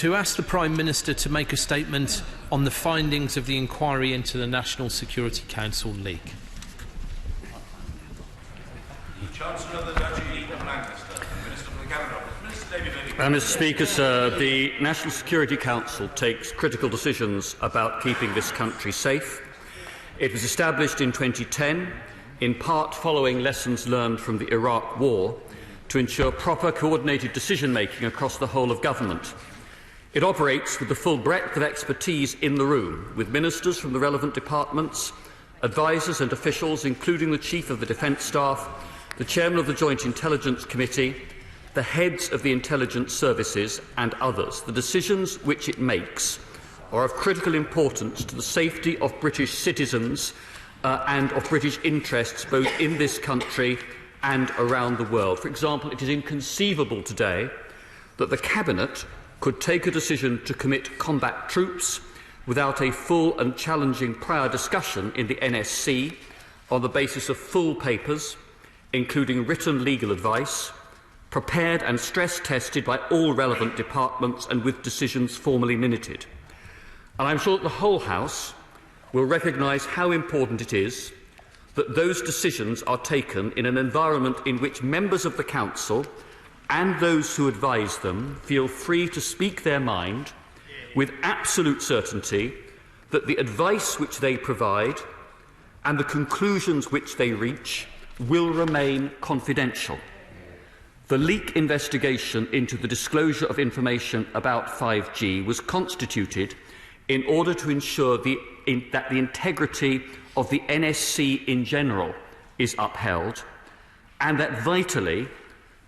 to ask the Prime Minister to make a statement on the findings of the inquiry into the National Security Council leak. Chancellor of the Duchy of Lancaster, Minister for the Cabinet Office. Minister David Mr Speaker, sir, the National Security Council takes critical decisions about keeping this country safe. It was established in 2010, in part following lessons learned from the Iraq War, to ensure proper coordinated decision-making across the whole of government. It operates with the full breadth of expertise in the room, with ministers from the relevant departments, advisers and officials, including the Chief of the Defence Staff, the Chairman of the Joint Intelligence Committee, the heads of the intelligence services and others. The decisions which it makes are of critical importance to the safety of British citizens and of British interests both in this country and around the world. For example, it is inconceivable today that the Cabinet could take a decision to commit combat troops without a full and challenging prior discussion in the NSC on the basis of full papers, including written legal advice, prepared and stress-tested by all relevant departments and with decisions formally minuted. And I am sure that the whole House will recognise how important it is that those decisions are taken in an environment in which members of the Council and those who advise them feel free to speak their mind with absolute certainty that the advice which they provide and the conclusions which they reach will remain confidential. The leak investigation into the disclosure of information about 5G was constituted in order to ensure that the integrity of the NSC in general is upheld, and that vitally,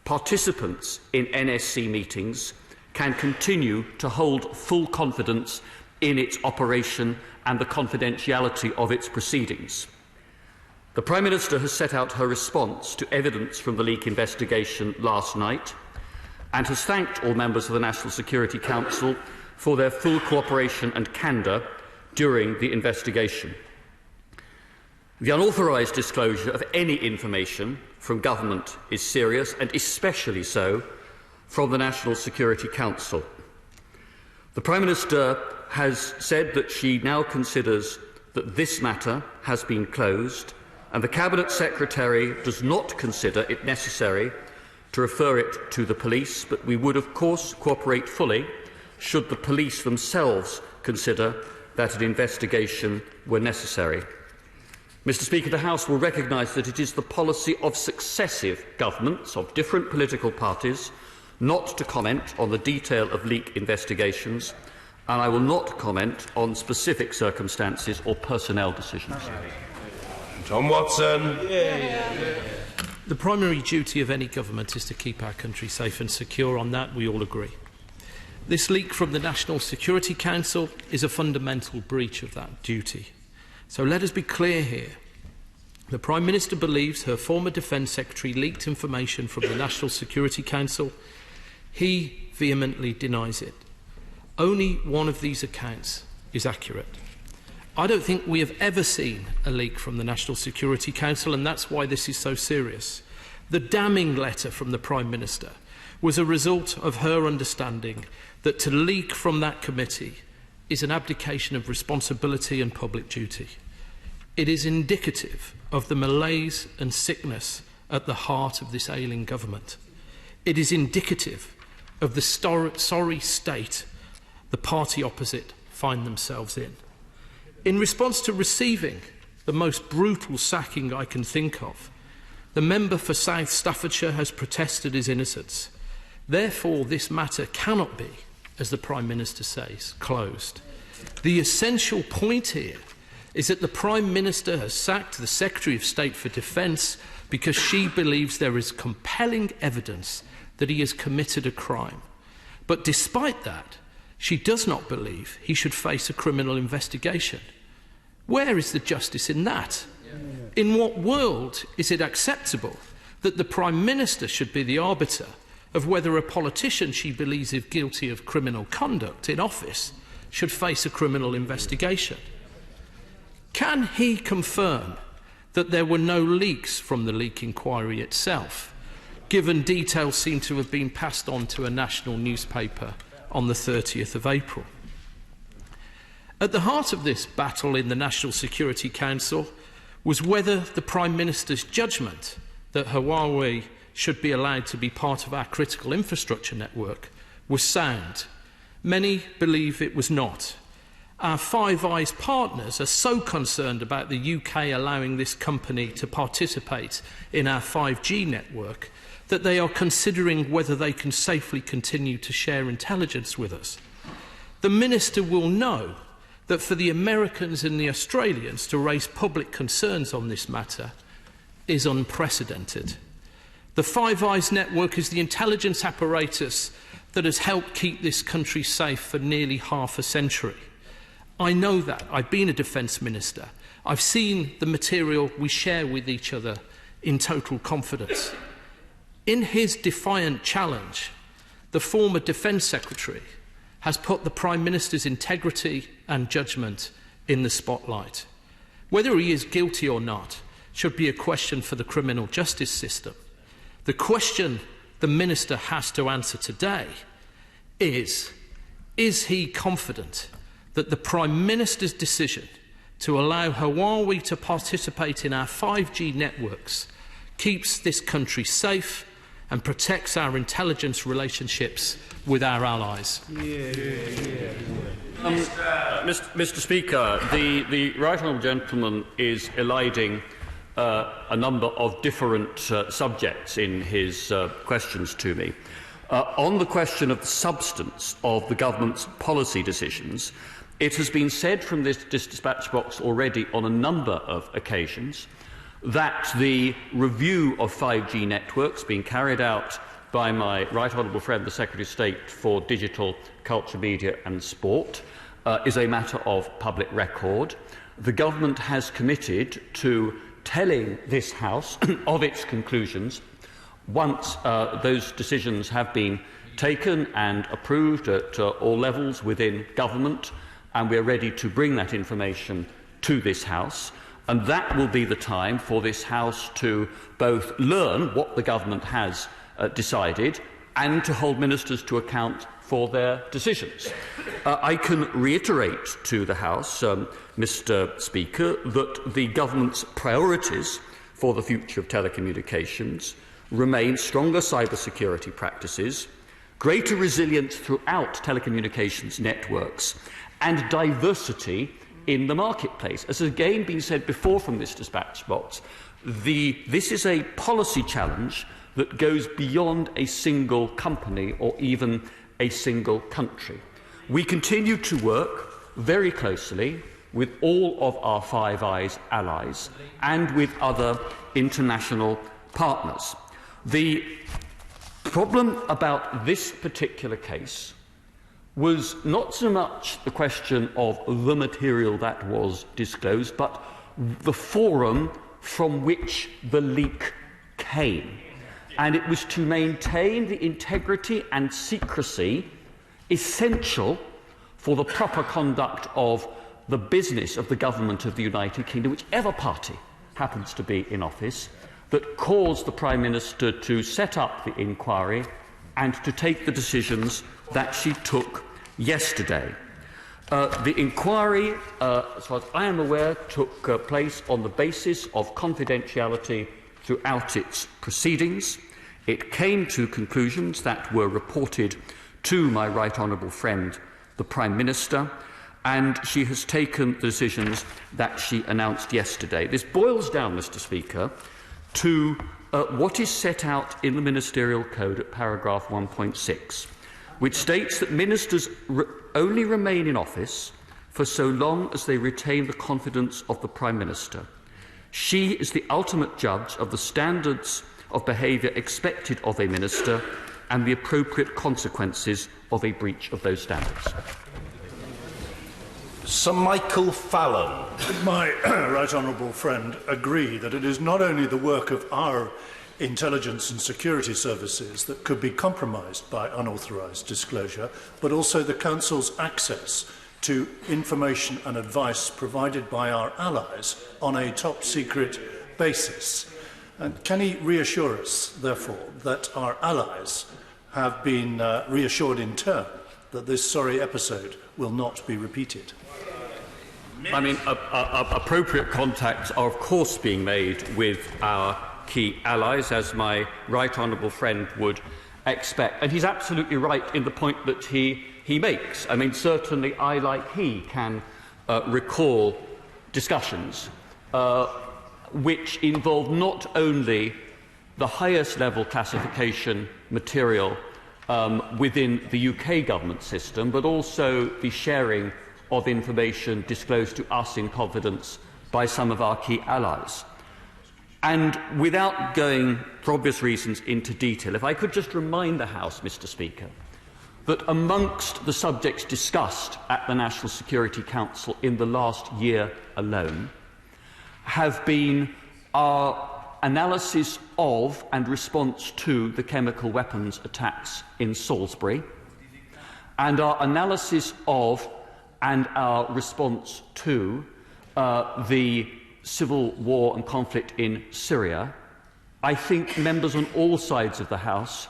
participants in NSC meetings can continue to hold full confidence in its operation and the confidentiality of its proceedings. The Prime Minister has set out her response to evidence from the leak investigation last night and has thanked all members of the National Security Council for their full cooperation and candour during the investigation. The unauthorised disclosure of any information from government is serious, and especially so from the National Security Council. The Prime Minister has said that she now considers that this matter has been closed, and the Cabinet Secretary does not consider it necessary to refer it to the police, but we would of course cooperate fully should the police themselves consider that an investigation were necessary. Mr Speaker, the House will recognise that it is the policy of successive governments of different political parties not to comment on the detail of leak investigations, and I will not comment on specific circumstances or personnel decisions. Tom Watson. The primary duty of any government is to keep our country safe and secure. On that we all agree. This leak from the National Security Council is a fundamental breach of that duty. So let us be clear here. The Prime Minister believes her former Defence Secretary leaked information from the National Security Council. He vehemently denies it. Only one of these accounts is accurate. I don't think we have ever seen a leak from the National Security Council, and that's why this is so serious. The damning letter from the Prime Minister was a result of her understanding that to leak from that committee is an abdication of responsibility and public duty. It is indicative of the malaise and sickness at the heart of this ailing government. It is indicative of the sorry state the party opposite find themselves in. In response to receiving the most brutal sacking I can think of, the member for South Staffordshire has protested his innocence. Therefore, this matter cannot be, as the Prime Minister says, closed. The essential point here is that the Prime Minister has sacked the Secretary of State for Defence because she believes there is compelling evidence that he has committed a crime. But despite that, she does not believe he should face a criminal investigation. Where is the justice in that? In what world is it acceptable that the Prime Minister should be the arbiter of whether a politician she believes is guilty of criminal conduct in office should face a criminal investigation? Can he confirm that there were no leaks from the leak inquiry itself, given details seem to have been passed on to a national newspaper on the 30th of April. At the heart of this battle in the National Security Council was whether the Prime Minister's judgment that Huawei should be allowed to be part of our critical infrastructure network was sound. Many believe it was not. Our Five Eyes partners are so concerned about the UK allowing this company to participate in our 5G network that they are considering whether they can safely continue to share intelligence with us. The Minister will know that for the Americans and the Australians to raise public concerns on this matter is unprecedented. The Five Eyes network is the intelligence apparatus that has helped keep this country safe for nearly half a century. I know that. I've been a Defence Minister. I've seen the material we share with each other in total confidence. In his defiant challenge, the former Defence Secretary has put the Prime Minister's integrity and judgment in the spotlight. Whether he is guilty or not should be a question for the criminal justice system. The question the Minister has to answer today is he confident that the Prime Minister's decision to allow Huawei to participate in our 5G networks keeps this country safe and protects our intelligence relationships with our allies? Mr. Speaker, the right honourable gentleman is eliding a number of different subjects in his questions to me. On the question of the substance of the government's policy decisions, it has been said from this dispatch box already on a number of occasions that the review of 5G networks being carried out by my right honourable friend, the Secretary of State for Digital, Culture, Media and Sport, is a matter of public record. The government has committed to telling this House of its conclusions once those decisions have been taken and approved at all levels within government, and we are ready to bring that information to this House. And that will be the time for this House to both learn what the government has decided and to hold ministers to account for their decisions. I can reiterate to the House, Mr. Speaker, that the government's priorities for the future of telecommunications remain stronger cybersecurity practices, greater resilience throughout telecommunications networks, and diversity in the marketplace. As has again been said before from this dispatch box, this is a policy challenge that goes beyond a single company or even a single country. We continue to work very closely with all of our Five Eyes allies and with other international partners. The problem about this particular case was not so much the question of the material that was disclosed, but the forum from which the leak came. And it was to maintain the integrity and secrecy essential for the proper conduct of the business of the government of the United Kingdom, whichever party happens to be in office, that caused the Prime Minister to set up the inquiry and to take the decisions that she took yesterday. The inquiry, as far as I am aware, took place on the basis of confidentiality throughout its proceedings. It came to conclusions that were reported to my right honourable friend, the Prime Minister, and she has taken the decisions that she announced yesterday. This boils down, Mr. Speaker, to what is set out in the Ministerial Code at paragraph 1.6, which states that ministers only remain in office for so long as they retain the confidence of the Prime Minister. She is the ultimate judge of the standards of behaviour expected of a minister and the appropriate consequences of a breach of those standards. Sir Michael Fallon. My right honourable friend agree that it is not only the work of our intelligence and security services that could be compromised by unauthorised disclosure, but also the Council's access to information and advice provided by our allies on a top-secret basis. And can he reassure us, therefore, that our allies have been reassured in turn that this sorry episode will not be repeated? I mean, appropriate contacts are, of course, being made with our key allies, as my right honourable friend would expect. And he's absolutely right in the point that he makes. I mean, certainly I, like he, can recall discussions which involve not only the highest level classification material within the UK government system, but also the sharing of information disclosed to us in confidence by some of our key allies. And without going, for obvious reasons, into detail, if I could just remind the House, Mr. Speaker, that amongst the subjects discussed at the National Security Council in the last year alone have been our analysis of and response to the chemical weapons attacks in Salisbury, and our analysis of and our response to the civil war and conflict in Syria. I think members on all sides of the House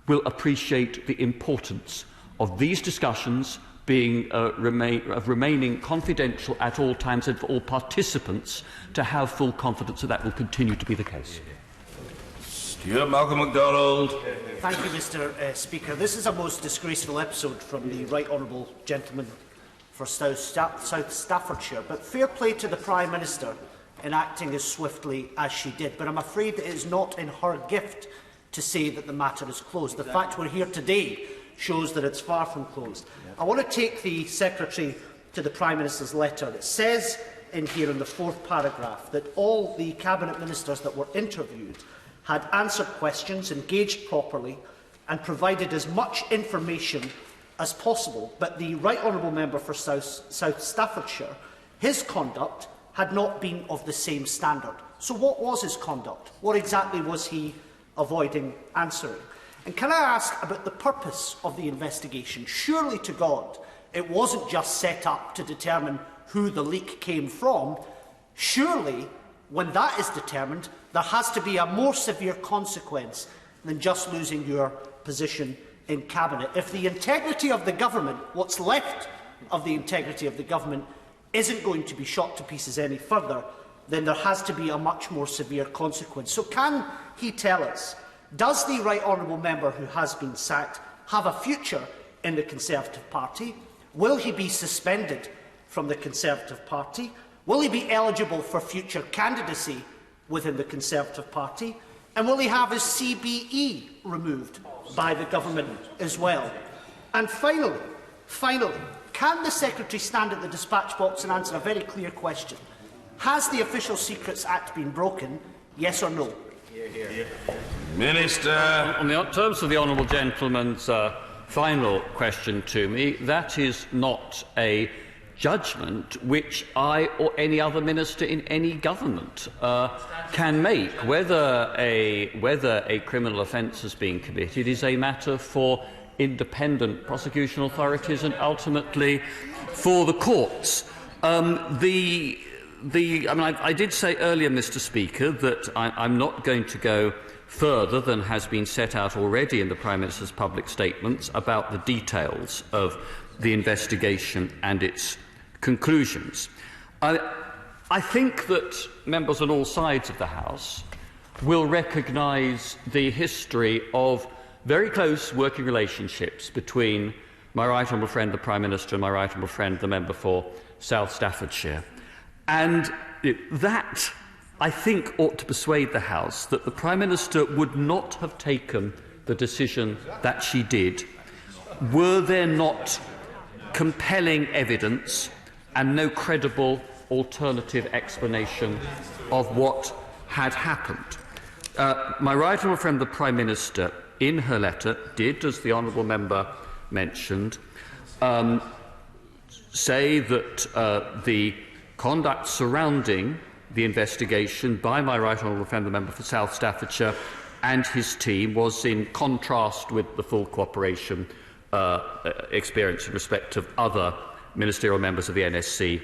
will appreciate the importance of these discussions being remaining confidential at all times, and for all participants to have full confidence that that will continue to be the case. Stuart Malcolm MacDonald. Thank you, Mr. Speaker. This is a most disgraceful episode from the right honourable gentleman for South Staffordshire, but fair play to the Prime Minister in acting as swiftly as she did. But I'm afraid it is not in her gift to say that the matter is closed. The fact we're here today shows that it's far from closed. I want to take the Secretary to the Prime Minister's letter. It says in here in the 4th paragraph that all the Cabinet Ministers that were interviewed had answered questions, engaged properly and provided as much information as possible. But the Right Honourable Member for South Staffordshire, his conduct had not been of the same standard. So what was his conduct? What exactly was he avoiding answering? And can I ask about the purpose of the investigation? Surely to God, it wasn't just set up to determine who the leak came from. Surely, when that is determined, there has to be a more severe consequence than just losing your position in Cabinet. If the integrity of the government, what's left of the integrity of the government, isn't going to be shot to pieces any further, then there has to be a much more severe consequence. So can he tell us, does the Right Honourable Member who has been sacked have a future in the Conservative Party? Will he be suspended from the Conservative Party? Will he be eligible for future candidacy within the Conservative Party? And will he have his CBE removed by the government as well? And finally, can the Secretary stand at the dispatch box and answer a very clear question? Has the Official Secrets Act been broken? Yes or no? Minister. On the terms of the honourable gentleman's final question to me, that is not a judgment which I or any other minister in any government can make. Whether a criminal offence has been committed is a matter for independent prosecution authorities and ultimately for the courts. I did say earlier, Mr. Speaker, that I'm not going to go further than has been set out already in the Prime Minister's public statements about the details of the investigation and its conclusions. I think that members on all sides of the House will recognise the history of very close working relationships between my right honourable friend, the Prime Minister, and my right honourable friend, the member for South Staffordshire. And that, I think, ought to persuade the House that the Prime Minister would not have taken the decision that she did were there not compelling evidence and no credible alternative explanation of what had happened. My right honourable friend, the Prime Minister, in her letter, did, as the honourable member mentioned, say that the conduct surrounding the investigation by my right honourable friend, the member for South Staffordshire, and his team was in contrast with the full cooperation experience in respect of other ministerial members of the NSC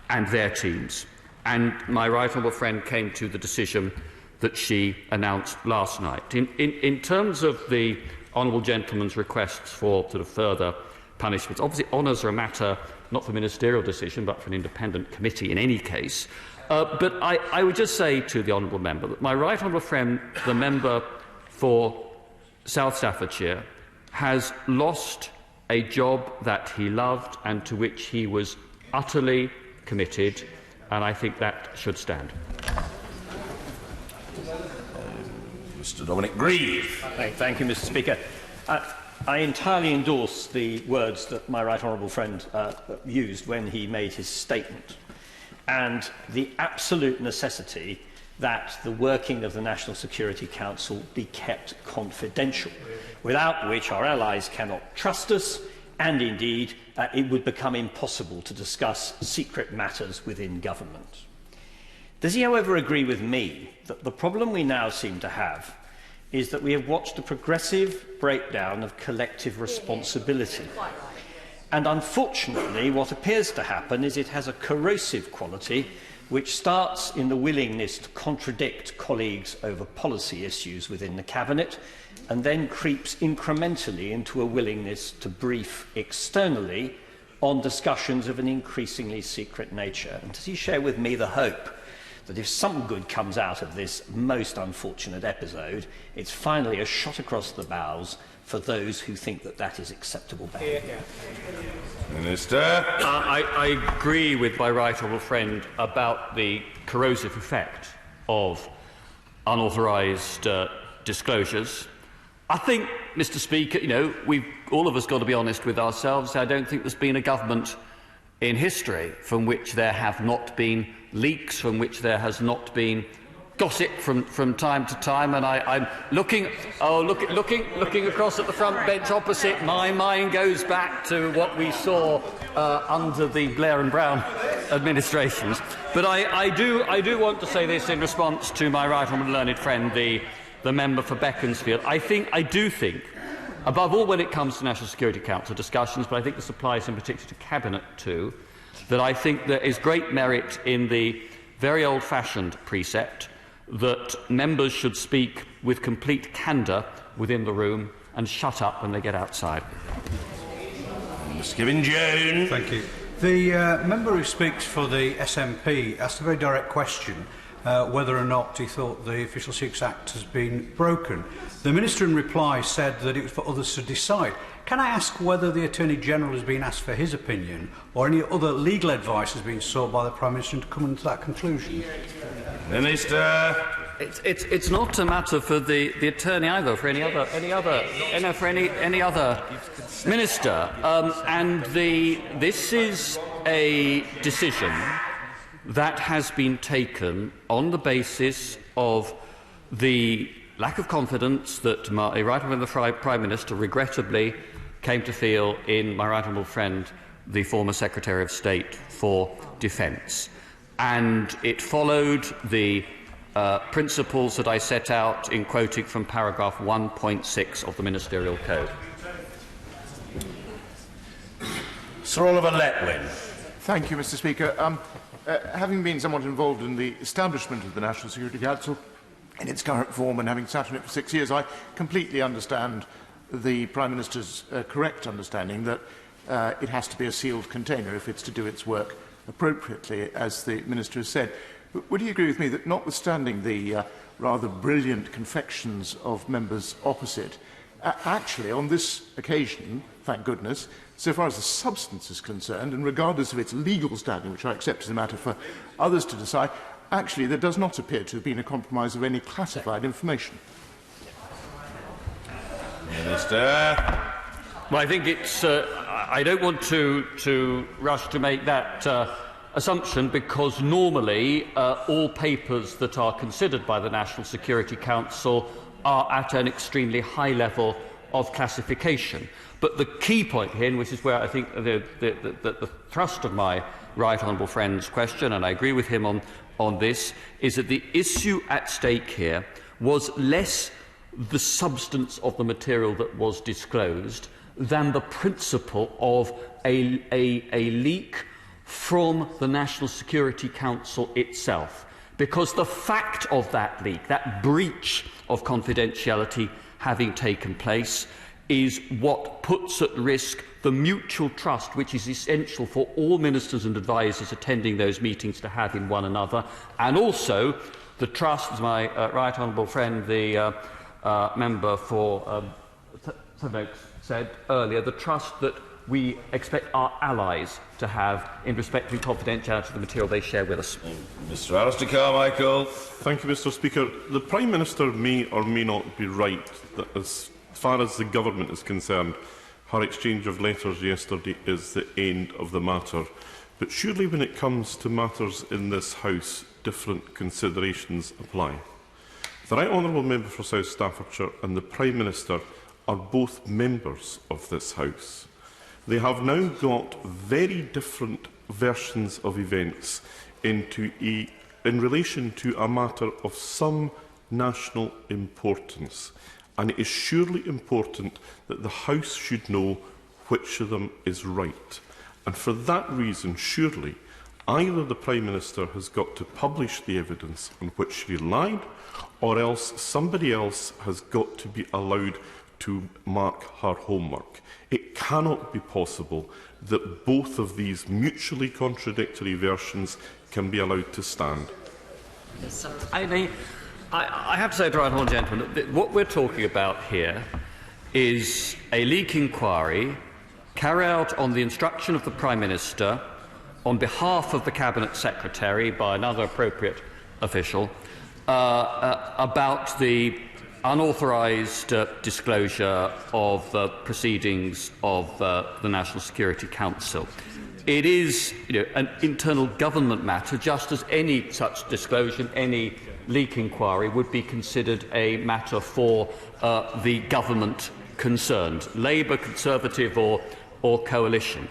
and their teams. And my right honourable friend came to the decision that she announced last night. In terms of the honourable gentleman's requests for further punishments. Obviously, honours are a matter not for ministerial decision, but for an independent committee in any case. But I would just say to the honourable member that my right honourable friend, the member for South Staffordshire, has lost a job that he loved and to which he was utterly committed, and I think that should stand. Mr. Dominic Grieve. Thank you, Mr. Speaker. I entirely endorse the words that my right honourable friend used when he made his statement, and the absolute necessity that the working of the National Security Council be kept confidential, without which our allies cannot trust us, and indeed it would become impossible to discuss secret matters within government. Does he, however, agree with me that the problem we now seem to have is that we have watched a progressive breakdown of collective responsibility? And unfortunately, what appears to happen is it has a corrosive quality which starts in the willingness to contradict colleagues over policy issues within the Cabinet, and then creeps incrementally into a willingness to brief externally on discussions of an increasingly secret nature. And does he share with me the hope that if some good comes out of this most unfortunate episode, it's finally a shot across the bows for those who think that that is acceptable behaviour? Minister. I agree with my right honourable friend about the corrosive effect of unauthorised disclosures. I think, Mr. Speaker, we've all of us got to be honest with ourselves. I don't think there's been a government in history from which there have not been leaks, from which there has not been gossip from time to time, and I'm looking across at the front bench opposite. My mind goes back to what we saw under the Blair and Brown administrations. But I do want to say this in response to my right honourable learned friend, the member for Beaconsfield. I do think, above all when it comes to National Security Council discussions, but I think this applies in particular to Cabinet too, that I think there is great merit in the very old-fashioned precept that members should speak with complete candour within the room and shut up when they get outside. Mr. Gibbon-Jones. Thank you. The member who speaks for the SNP asked a very direct question, whether or not he thought the Official Secrets Act has been broken. The Minister in reply said that it was for others to decide. Can I ask whether the Attorney-General has been asked for his opinion, or any other legal advice has been sought by the Prime Minister to come to that conclusion? Minister. It's not a matter for the attorney either, for any other minister. This is a decision that has been taken on the basis of the lack of confidence that my right honourable Prime Minister regrettably came to feel in my right honourable friend, the former Secretary of State for Defence. And it followed the principles that I set out in quoting from paragraph 1.6 of the Ministerial Code. Sir Oliver Letwin. Thank you, Mr. Speaker. Having been somewhat involved in the establishment of the National Security Council in its current form and having sat on it for 6 years, I completely understand the Prime Minister's correct understanding that it has to be a sealed container if it's to do its work appropriately, as the Minister has said. But would he agree with me that, notwithstanding the rather brilliant confections of members opposite, actually on this occasion, thank goodness, so far as the substance is concerned, and regardless of its legal standing, which I accept is a matter for others to decide, actually there does not appear to have been a compromise of any classified information? Minister. Well, I think it's. I don't want to rush to make that assumption, because normally all papers that are considered by the National Security Council are at an extremely high level of classification. But the key point here, and which is where I think the thrust of my right honourable friend's question, and I agree with him on this, is that the issue at stake here was less the substance of the material that was disclosed than the principle of a leak from the National Security Council itself. Because the fact of that leak, that breach of confidentiality having taken place, is what puts at risk the mutual trust which is essential for all ministers and advisers attending those meetings to have in one another, and also the trust, as my right honourable friend, the member for St Oaks said earlier, the trust that we expect our allies to have in respecting confidentiality of the material they share with us. Mr Alistair Carmichael. Thank you, Mr Speaker. The Prime Minister may or may not be right that as far as the Government is concerned, her exchange of letters yesterday is the end of the matter. But surely when it comes to matters in this House, different considerations apply. The Right Honourable Member for South Staffordshire and the Prime Minister are both members of this House. They have now got very different versions of events in relation to a matter of some national importance. And it is surely important that the House should know which of them is right. And for that reason, surely, either the Prime Minister has got to publish the evidence on which she lied, or else somebody else has got to be allowed to mark her homework. It cannot be possible that both of these mutually contradictory versions can be allowed to stand. I have to say to the right honourable gentleman that what we're talking about here is a leak inquiry carried out on the instruction of the Prime Minister on behalf of the Cabinet Secretary by another appropriate official about the unauthorised disclosure of proceedings of the National Security Council. It is an internal government matter, just as any such disclosure, any leak inquiry would be considered a matter for the government concerned, Labour, Conservative or coalition.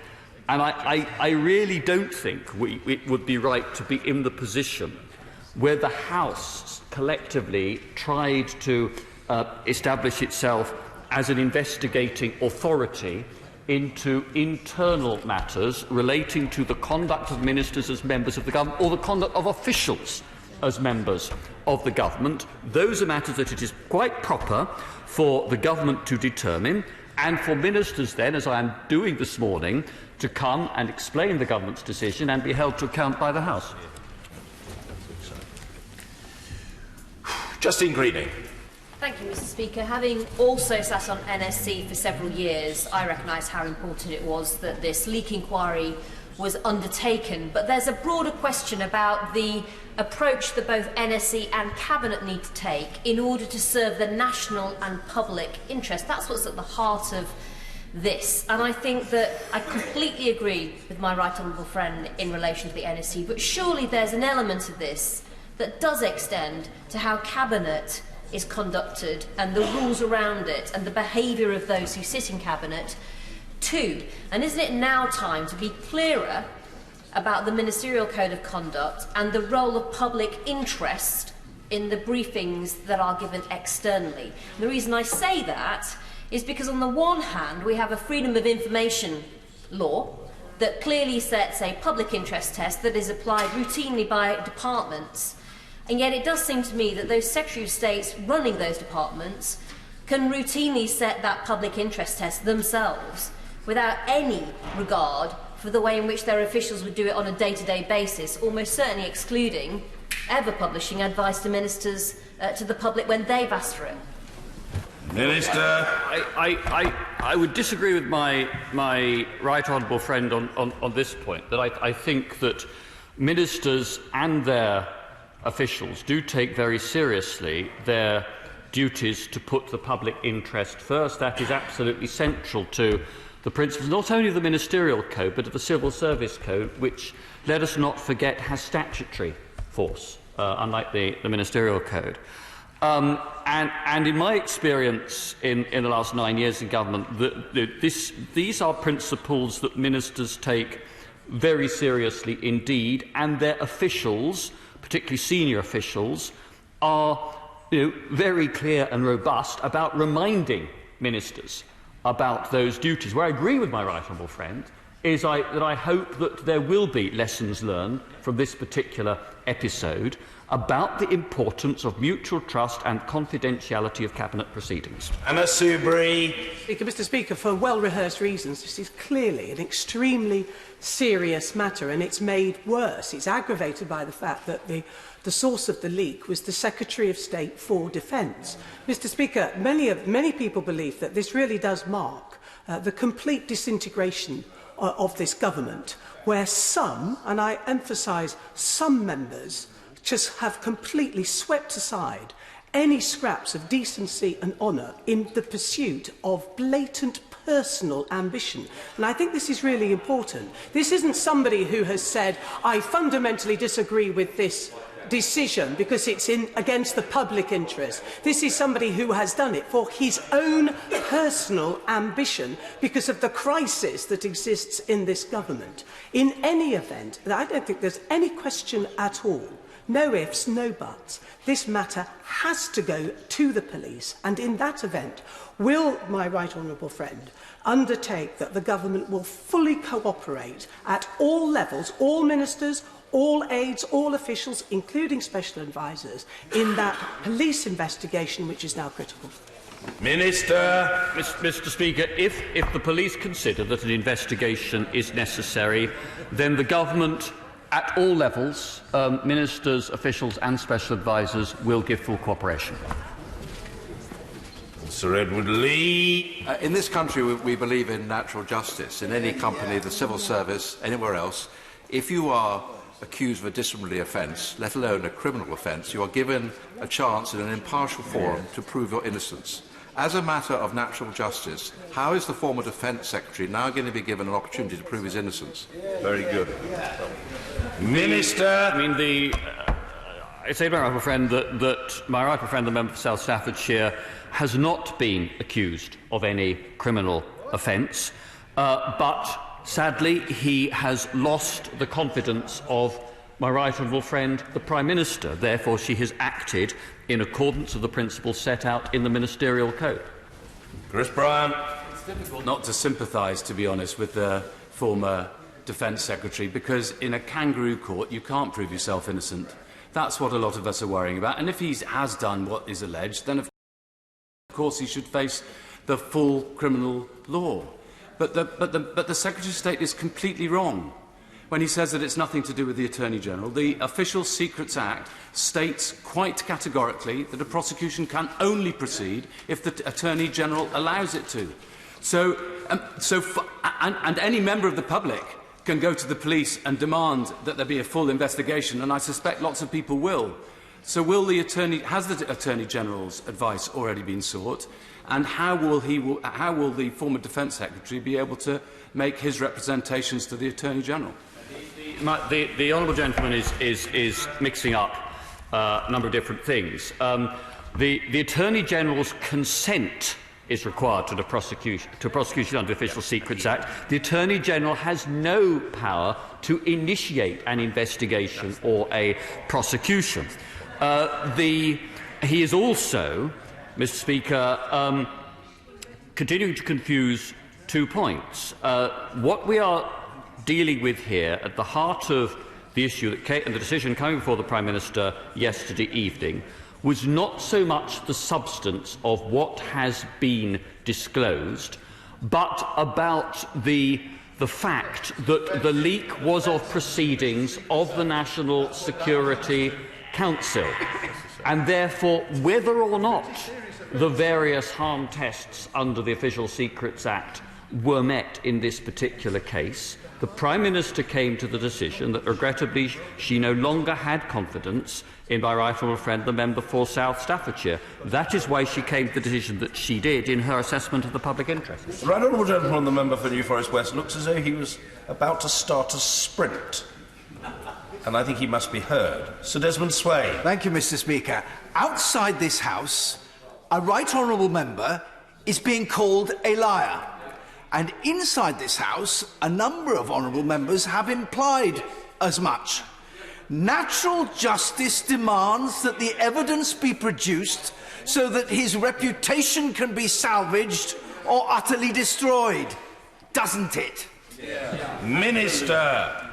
And I really don't think it would be right to be in the position where the House collectively tried to establish itself as an investigating authority into internal matters relating to the conduct of ministers as members of the government or the conduct of officials as members of the government. Those are matters that it is quite proper for the government to determine, and for ministers then, as I am doing this morning, to come and explain the government's decision and be held to account by the House. Justine Greening. Thank you, Mr Speaker. Having also sat on NSC for several years, I recognise how important it was that this leak inquiry was undertaken. But there's a broader question about the approach that both NSC and Cabinet need to take in order to serve the national and public interest. That's what's at the heart of this. And I think that I completely agree with my right honourable friend in relation to the NSC, but surely there's an element of this that does extend to how Cabinet is conducted and the rules around it and the behaviour of those who sit in Cabinet too. And isn't it now time to be clearer about the Ministerial Code of Conduct and the role of public interest in the briefings that are given externally? And the reason I say that is because on the one hand we have a freedom of information law that clearly sets a public interest test that is applied routinely by departments. And yet it does seem to me that those Secretary of States running those departments can routinely set that public interest test themselves without any regard for the way in which their officials would do it on a day-to-day basis, almost certainly excluding ever publishing advice to ministers to the public when they've asked for it. Minister. I would disagree with my right honourable friend on this point, that I think that ministers and their officials do take very seriously their duties to put the public interest first. That is absolutely central to the principles not only of the Ministerial Code but of the Civil Service Code, which, let us not forget, has statutory force, unlike the Ministerial Code. And in my experience in the last 9 years in government, these are principles that ministers take very seriously indeed, and their officials, particularly senior officials, are very clear and robust about reminding ministers about those duties. Where I agree with my right honourable friend is that I hope that there will be lessons learned from this particular episode about the importance of mutual trust and confidentiality of Cabinet proceedings. Anna Soubry. Mr. Speaker, for well-rehearsed reasons, this is clearly an extremely serious matter, and it's made worse. It's aggravated by the fact that the source of the leak was the Secretary of State for Defence. Mr. Speaker, many people believe that this really does mark the complete disintegration of this government, where some, and I emphasise some members, just have completely swept aside any scraps of decency and honour in the pursuit of blatant personal ambition. And I think this is really important. This isn't somebody who has said, I fundamentally disagree with this decision because it's against the public interest. This is somebody who has done it for his own personal ambition because of the crisis that exists in this government. In any event, I don't think there's any question at all, no ifs, no buts. This matter has to go to the police, and in that event, will my right honourable friend undertake that the government will fully cooperate at all levels, all ministers, all aides, all officials, including special advisers, in that police investigation which is now critical? Minister. Mr. Speaker, if the police consider that an investigation is necessary, then the government at all levels, ministers, officials and special advisers will give full cooperation. Sir Edward Lee. In this country, we believe in natural justice. In any company, the civil service, anywhere else, if you are accused of a disciplinary offence, let alone a criminal offence, you are given a chance in an impartial forum to prove your innocence. As a matter of natural justice, how is the former Defence Secretary now going to be given an opportunity to prove his innocence? Very good. Minister. I say to my right friend that my right friend, the member for South Staffordshire, has not been accused of any criminal offence, but sadly he has lost the confidence of my right honourable friend, the Prime Minister. Therefore, she has acted in accordance with the principles set out in the ministerial code. Chris Bryan. It's difficult not to sympathise, to be honest, with the former Defence Secretary, because in a kangaroo court you can't prove yourself innocent. That's what a lot of us are worrying about. And if he has done what is alleged, then of course he should face the full criminal law. But the Secretary of State is completely wrong when he says that it's nothing to do with the Attorney General. The Official Secrets Act states quite categorically that a prosecution can only proceed if the Attorney General allows it to. And any member of the public can go to the police and demand that there be a full investigation, and I suspect lots of people will. So has the Attorney General's advice already been sought? And how will the former Defence Secretary be able to make his representations to the Attorney General? The honourable gentleman is mixing up a number of different things. The Attorney General's consent is required to prosecution under the Official Secrets Act. The Attorney General has no power to initiate an investigation or a prosecution. He is also, Mr. Speaker, continuing to confuse 2 points. What we are dealing with here, at the heart of the issue and the decision coming before the Prime Minister yesterday evening, was not so much the substance of what has been disclosed, but about the fact that the leak was of proceedings of the National Security Council, and therefore whether or not the various harm tests under the Official Secrets Act were met in this particular case. The Prime Minister came to the decision that, regrettably, she no longer had confidence in my right honourable friend, the member for South Staffordshire. That is why she came to the decision that she did in her assessment of the public interest. The right honourable gentleman, the member for New Forest West, looks as though he was about to start a sprint. And I think he must be heard. Sir Desmond Sway. Thank you, Mr. Speaker. Outside this House, a right honourable member is being called a liar. And inside this House, a number of honourable members have implied as much. Natural justice demands that the evidence be produced so that his reputation can be salvaged or utterly destroyed, doesn't it? Minister.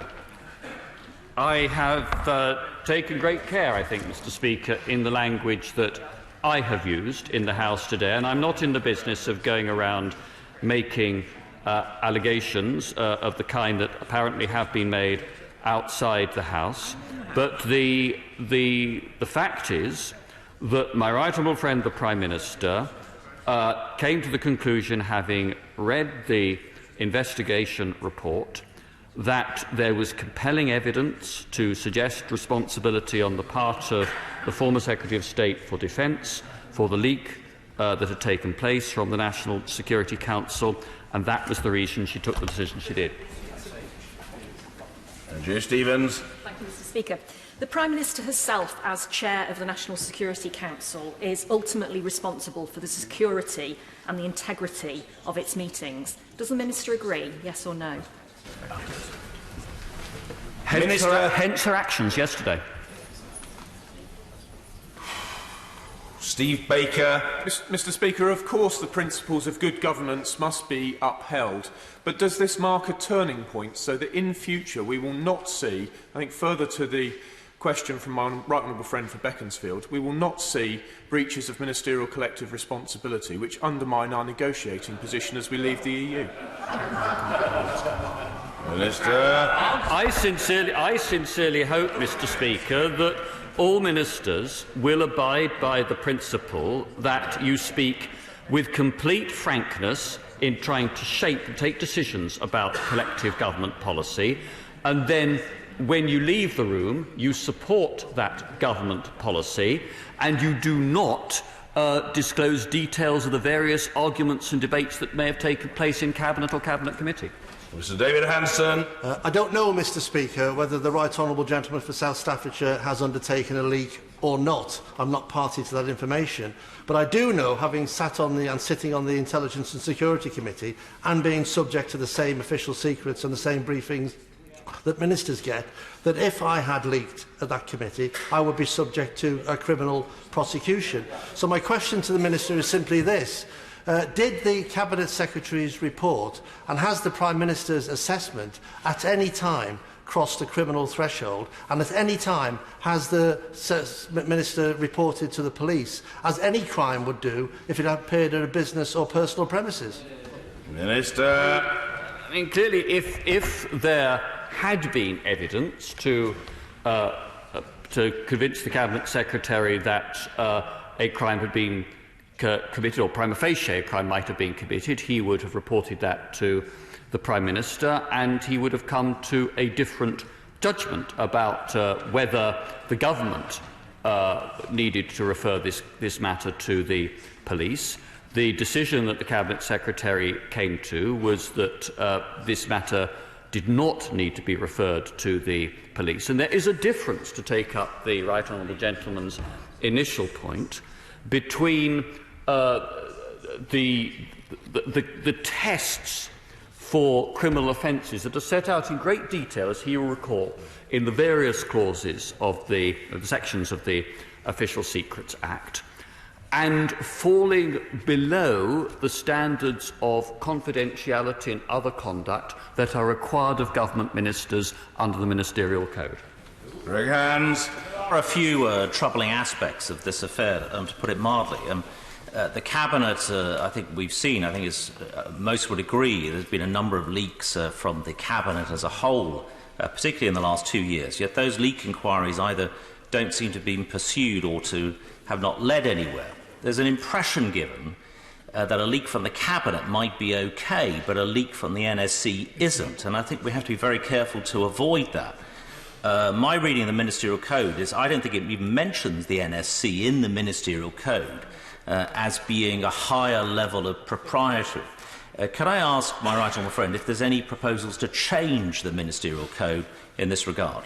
I have taken great care, I think, Mr. Speaker, in the language that I have used in the House today, and I'm not in the business of going around making allegations of the kind that apparently have been made outside the House. But the fact is that my right honourable friend, the Prime Minister, came to the conclusion, having read the investigation report, that there was compelling evidence to suggest responsibility on the part of the former Secretary of State for Defence for the leak that had taken place from the National Security Council, and that was the reason she took the decision she did. Andrew Stevens. Thank you, Mr. Speaker. The Prime Minister herself, as Chair of the National Security Council, is ultimately responsible for the security and the integrity of its meetings. Does the Minister agree, yes or no? Hence her actions yesterday. Steve Baker. Mr. Speaker, of course the principles of good governance must be upheld, but does this mark a turning point so that in future we will not see, I think further to the question from my right honourable friend for Beaconsfield, we will not see breaches of ministerial collective responsibility which undermine our negotiating position as we leave the EU? Minister. I sincerely hope, Mr. Speaker, that all ministers will abide by the principle that you speak with complete frankness in trying to shape and take decisions about collective government policy, and then when you leave the room, you support that government policy and you do not disclose details of the various arguments and debates that may have taken place in Cabinet or Cabinet Committee. Mr. David Hanson. I don't know, Mr. Speaker, whether the Right Honourable Gentleman for South Staffordshire has undertaken a leak or not. I'm not party to that information. But I do know, having sat on and sitting on the Intelligence and Security Committee and being subject to the same official secrets and the same briefings that ministers get, that if I had leaked at that committee, I would be subject to a criminal prosecution. So my question to the Minister is simply this. Did the Cabinet Secretary's report and has the Prime Minister's assessment at any time crossed the criminal threshold, and at any time has the Minister reported to the police, as any crime would do if it appeared at a business or personal premises? Minister. I mean, clearly, if there had been evidence to convince the Cabinet Secretary that a crime had been committed, or prima facie a crime might have been committed, he would have reported that to the Prime Minister, and he would have come to a different judgment about whether the government needed to refer this matter to the police. The decision that the Cabinet Secretary came to was that this matter did not need to be referred to the police. And there is a difference, to take up the Right Honourable Gentleman's initial point, between the tests for criminal offences that are set out in great detail, as he will recall, in the various clauses of the sections of the Official Secrets Act, and falling below the standards of confidentiality and other conduct that are required of government ministers under the Ministerial Code. Greg Hands. There are a few troubling aspects of this affair, to put it mildly. The Cabinet, I think we've seen, I think as most would agree, there's been a number of leaks from the Cabinet as a whole, particularly in the last 2 years. Yet those leak inquiries either don't seem to have been pursued or to have not led anywhere. There's an impression given that a leak from the Cabinet might be okay, but a leak from the NSC isn't, and I think we have to be very careful to avoid that. My reading of the Ministerial Code is I don't think it even mentions the NSC in the Ministerial Code as being a higher level of propriety. Can I ask my right honourable friend if there's any proposals to change the Ministerial Code in this regard?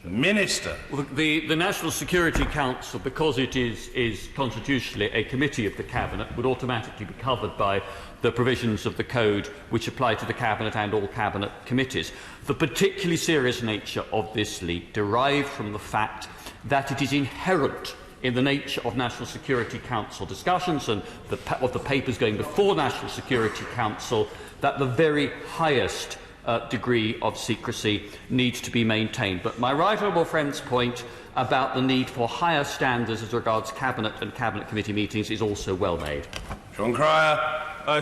Minister. Well, the National Security Council, because it is constitutionally a committee of the Cabinet, would automatically be covered by the provisions of the Code which apply to the Cabinet and all Cabinet committees. The particularly serious nature of this leak derived from the fact that it is inherent in the nature of National Security Council discussions and of the papers going before National Security Council that the very highest degree of secrecy needs to be maintained. But my right honourable friend's point about the need for higher standards as regards Cabinet and Cabinet Committee meetings is also well made. Sean Cryer.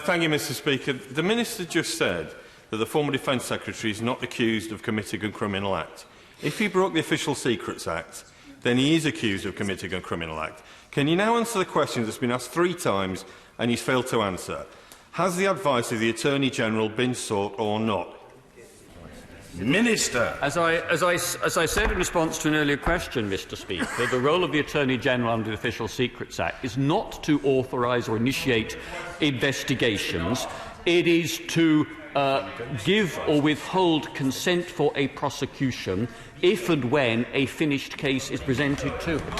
Thank you, Mr Speaker. The Minister just said that the former Defence Secretary is not accused of committing a criminal act. If he broke the Official Secrets Act, then he is accused of committing a criminal act. Can you now answer the question that's been asked 3 times and he's failed to answer? Has the advice of the Attorney-General been sought or not? Minister. As I said in response to an earlier question, Mr Speaker, the role of the Attorney-General under the Official Secrets Act is not to authorise or initiate investigations. It is to give or withhold consent for a prosecution if and when a finished case is presented to him.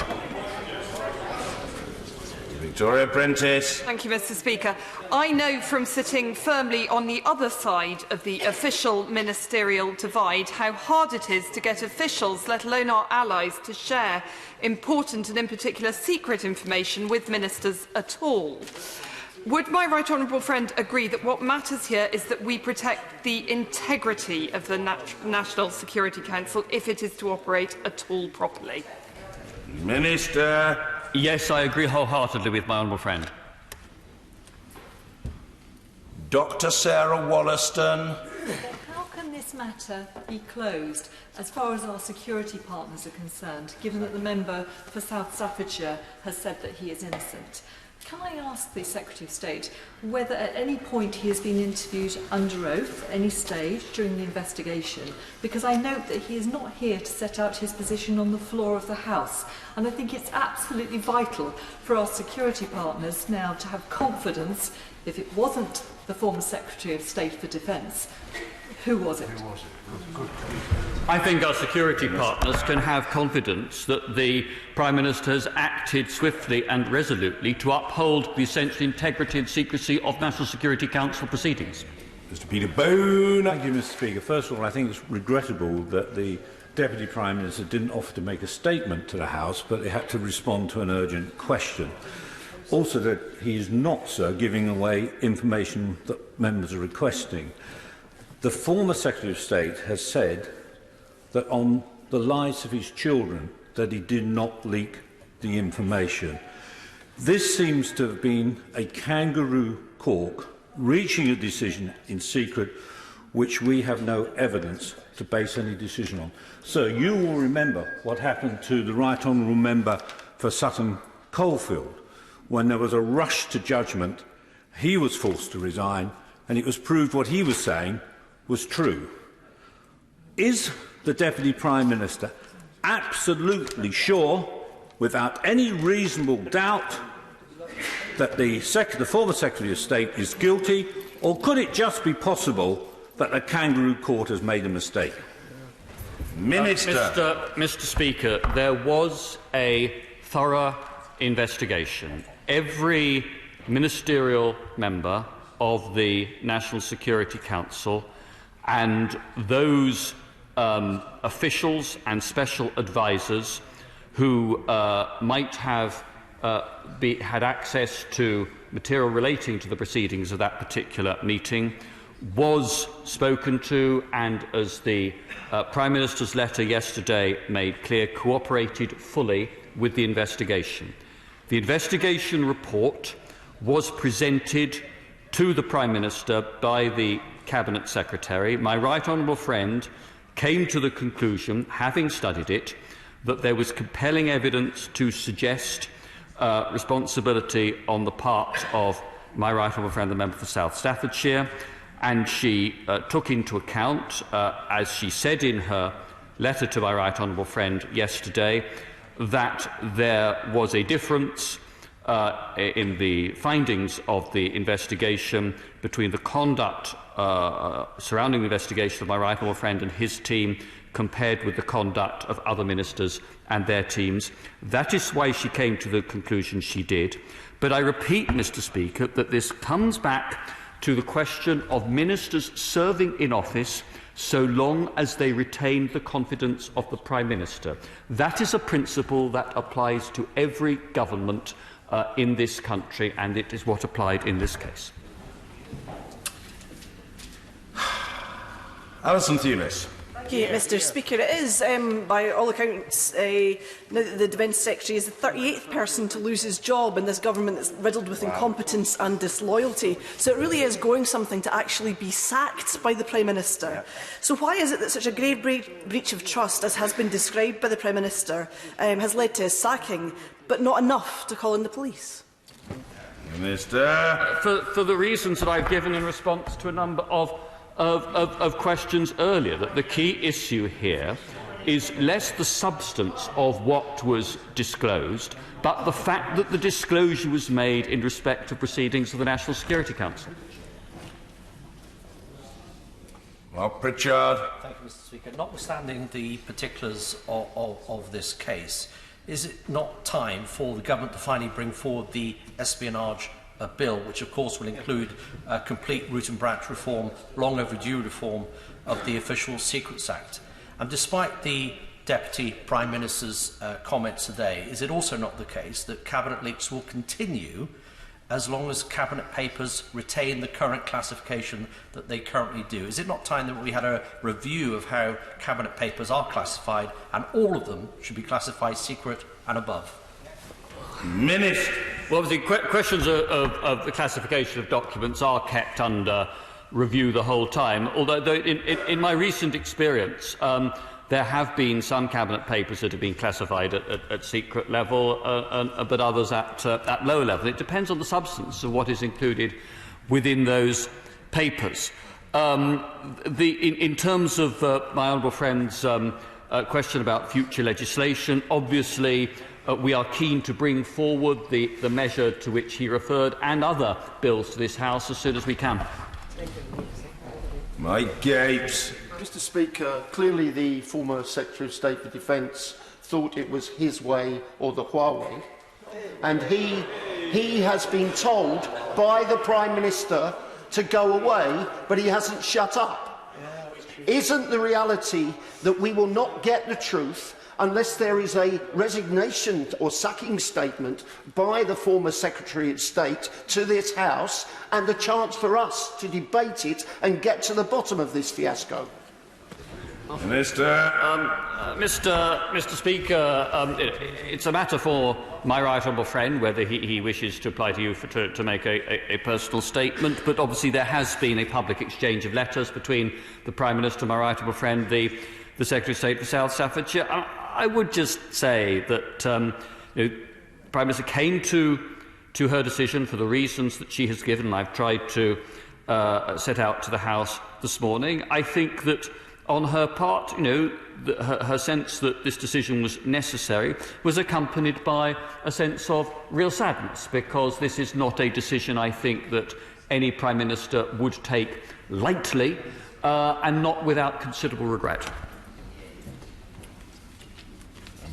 Victoria Prentice. Thank you, Mr Speaker. I know from sitting firmly on the other side of the official ministerial divide how hard it is to get officials, let alone our allies, to share important and in particular secret information with ministers at all. Would my right honourable friend agree that what matters here is that we protect the integrity of the National Security Council if it is to operate at all properly? Minister. Yes, I agree wholeheartedly with my honourable friend. Dr Sarah Wollaston. How can this matter be closed as far as our security partners are concerned, given that the member for South Staffordshire has said that he is innocent? Can I ask the Secretary of State whether at any point he has been interviewed under oath at any stage during the investigation? Because I note that he is not here to set out his position on the floor of the House, and I think it's absolutely vital for our security partners now to have confidence. If it wasn't the former Secretary of State for Defence, who was it? I think our security partners can have confidence that the Prime Minister has acted swiftly and resolutely to uphold the essential integrity and secrecy of National Security Council proceedings. Mr Peter Bone. Thank you, Mr Speaker. First of all, I think it's regrettable that the Deputy Prime Minister didn't offer to make a statement to the House, but they had to respond to an urgent question. Also, that he is not, sir, giving away information that members are requesting. The former Secretary of State has said that on the lives of his children that he did not leak the information. This seems to have been a kangaroo court reaching a decision in secret which we have no evidence to base any decision on. So you will remember what happened to the Right Honourable Member for Sutton Coalfield when there was a rush to judgment. He was forced to resign and it was proved what he was saying was true. Is the Deputy Prime Minister absolutely sure, without any reasonable doubt, that the former Secretary of State is guilty, or could it just be possible that the kangaroo court has made a mistake? Minister. Mr Speaker, there was a thorough investigation. Every ministerial member of the National Security Council and those officials and special advisers who might have had access to material relating to the proceedings of that particular meeting was spoken to, and as the Prime Minister's letter yesterday made clear, cooperated fully with the investigation. The investigation report was presented to the Prime Minister by the Cabinet Secretary. My right honourable friend came to the conclusion, having studied it, that there was compelling evidence to suggest responsibility on the part of my right honourable friend, the member for South Staffordshire, and she took into account, as she said in her letter to my right honourable friend yesterday, that there was a difference in the findings of the investigation between the conduct surrounding the investigation of my right honourable friend and his team compared with the conduct of other ministers and their teams. That is why she came to the conclusion she did. But I repeat, Mr Speaker, that this comes back to the question of ministers serving in office so long as they retain the confidence of the Prime Minister. That is a principle that applies to every government in this country, and it is what applied in this case. Alison Thewlis. Thank you, Mr Speaker. It is, by all accounts, now that the Defence Secretary is the 38th person to lose his job in this government that's riddled with incompetence and disloyalty. So it really is going something to actually be sacked by the Prime Minister. So why is it that such a grave breach of trust, as has been described by the Prime Minister, has led to his sacking, but not enough to call in the police? Minister. For the reasons that I've given in response to a number of questions earlier, that the key issue here is less the substance of what was disclosed, but the fact that the disclosure was made in respect of proceedings of the National Security Council. Well, Pritchard. Thank you, Mr Speaker. Notwithstanding the particulars of this case, is it not time for the government to finally bring forward the espionage bill, which of course will include complete root and branch reform, long overdue reform of the Official Secrets Act? And despite the Deputy Prime Minister's comments today, is it also not the case that Cabinet leaks will continue as long as Cabinet papers retain the current classification that they currently do? Is it not time that we had a review of how Cabinet papers are classified, and all of them should be classified secret and above? Minister. Well, obviously, questions of the classification of documents are kept under review the whole time, although in my recent experience, there have been some Cabinet papers that have been classified at secret level, but others at lower level. It depends on the substance of what is included within those papers. In terms of my honourable friend's question about future legislation, obviously we are keen to bring forward the measure to which he referred and other bills to this House as soon as we can. Mike Gapes. Mr Speaker, clearly the former Secretary of State for Defence thought it was his way or the Huawei, and he has been told by the Prime Minister to go away, but he hasn't shut up. Isn't the reality that we will not get the truth unless there is a resignation or sacking statement by the former Secretary of State to this House and a chance for us to debate it and get to the bottom of this fiasco? Minister. Mr Speaker, it's a matter for my right honourable friend whether he wishes to apply to you to make a personal statement, but obviously there has been a public exchange of letters between the Prime Minister, my right honourable friend, the Secretary of State for South Staffordshire. I would just say that the Prime Minister came to her decision for the reasons that she has given, and I've tried to set out to the House this morning. I think that on her part, her sense that this decision was necessary was accompanied by a sense of real sadness, because this is not a decision, I think, that any Prime Minister would take lightly and not without considerable regret.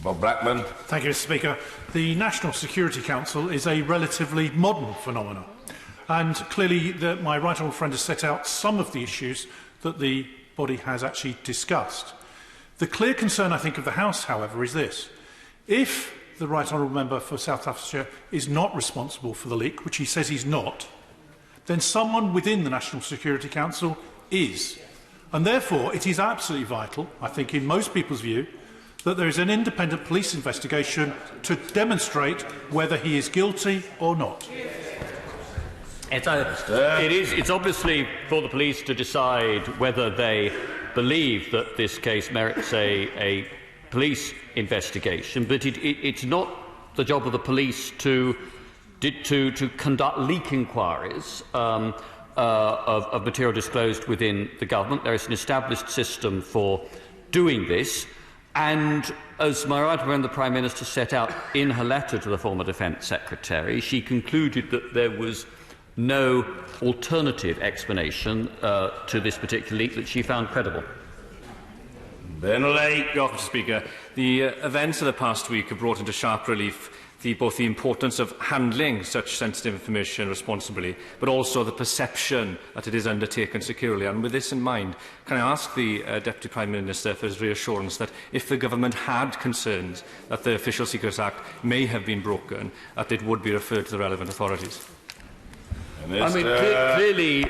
Bob Blackman. Thank you, Mr Speaker. The National Security Council is a relatively modern phenomenon, and clearly my right honourable friend has set out some of the issues that the body has actually discussed. The clear concern, I think, of the House, however, is this. If the right honourable member for South Staffordshire is not responsible for the leak, which he says he's not, then someone within the National Security Council is. And therefore, it is absolutely vital, I think, in most people's view, that there is an independent police investigation to demonstrate whether he is guilty or not. It's obviously for the police to decide whether they believe that this case merits a police investigation, but it's not the job of the police to conduct leak inquiries of material disclosed within the government. There is an established system for doing this, and as my right friend the Prime Minister set out in her letter to the former Defence Secretary, she concluded that there was no alternative explanation to this particular leak that she found credible. Mr Speaker, the events of the past week have brought into sharp relief both the importance of handling such sensitive information responsibly, but also the perception that it is undertaken securely. And with this in mind, can I ask the Deputy Prime Minister for his reassurance that if the government had concerns that the Official Secrets Act may have been broken, that it would be referred to the relevant authorities? I mean, clearly,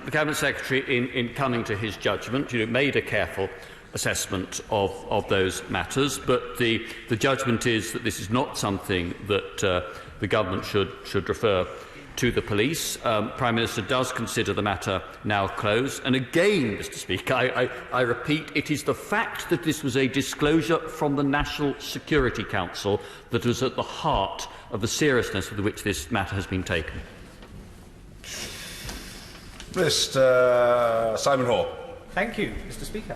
the Cabinet Secretary, in coming to his judgment, made a careful assessment of those matters, but the judgment is that this is not something that the government should refer to the police. Prime Minister does consider the matter now closed. And again, Mr. Speaker, I repeat, it is the fact that this was a disclosure from the National Security Council that was at the heart of the seriousness with which this matter has been taken. Mr. Simon Hall. Thank you, Mr. Speaker.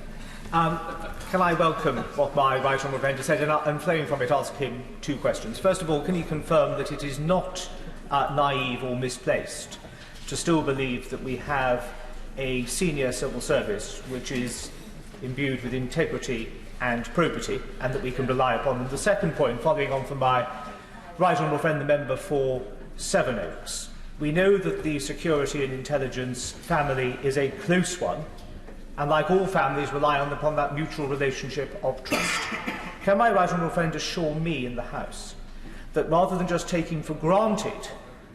Can I welcome what my right honourable friend has said, and flowing from it ask him two questions. First of all, can you confirm that it is not naive or misplaced to still believe that we have a senior civil service which is imbued with integrity and probity, and that we can rely upon them? The second point, following on from my right honourable friend, the member for Sevenoaks, we know that the security and intelligence family is a close one, and like all families rely upon that mutual relationship of trust. Can my right honourable friend assure me in the House that rather than just taking for granted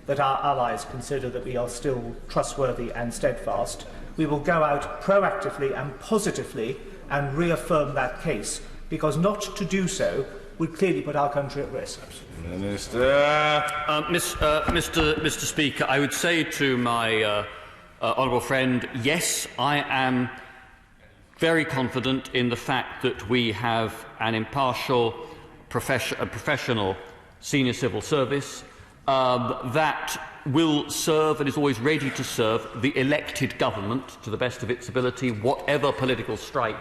that our allies consider that we are still trustworthy and steadfast, we will go out proactively and positively and reaffirm that case, because not to do so would clearly put our country at risk? Mr. Speaker, I would say to my honourable friend, yes, I am very confident in the fact that we have an impartial, professional senior civil service that will serve and is always ready to serve the elected government to the best of its ability, whatever political stripe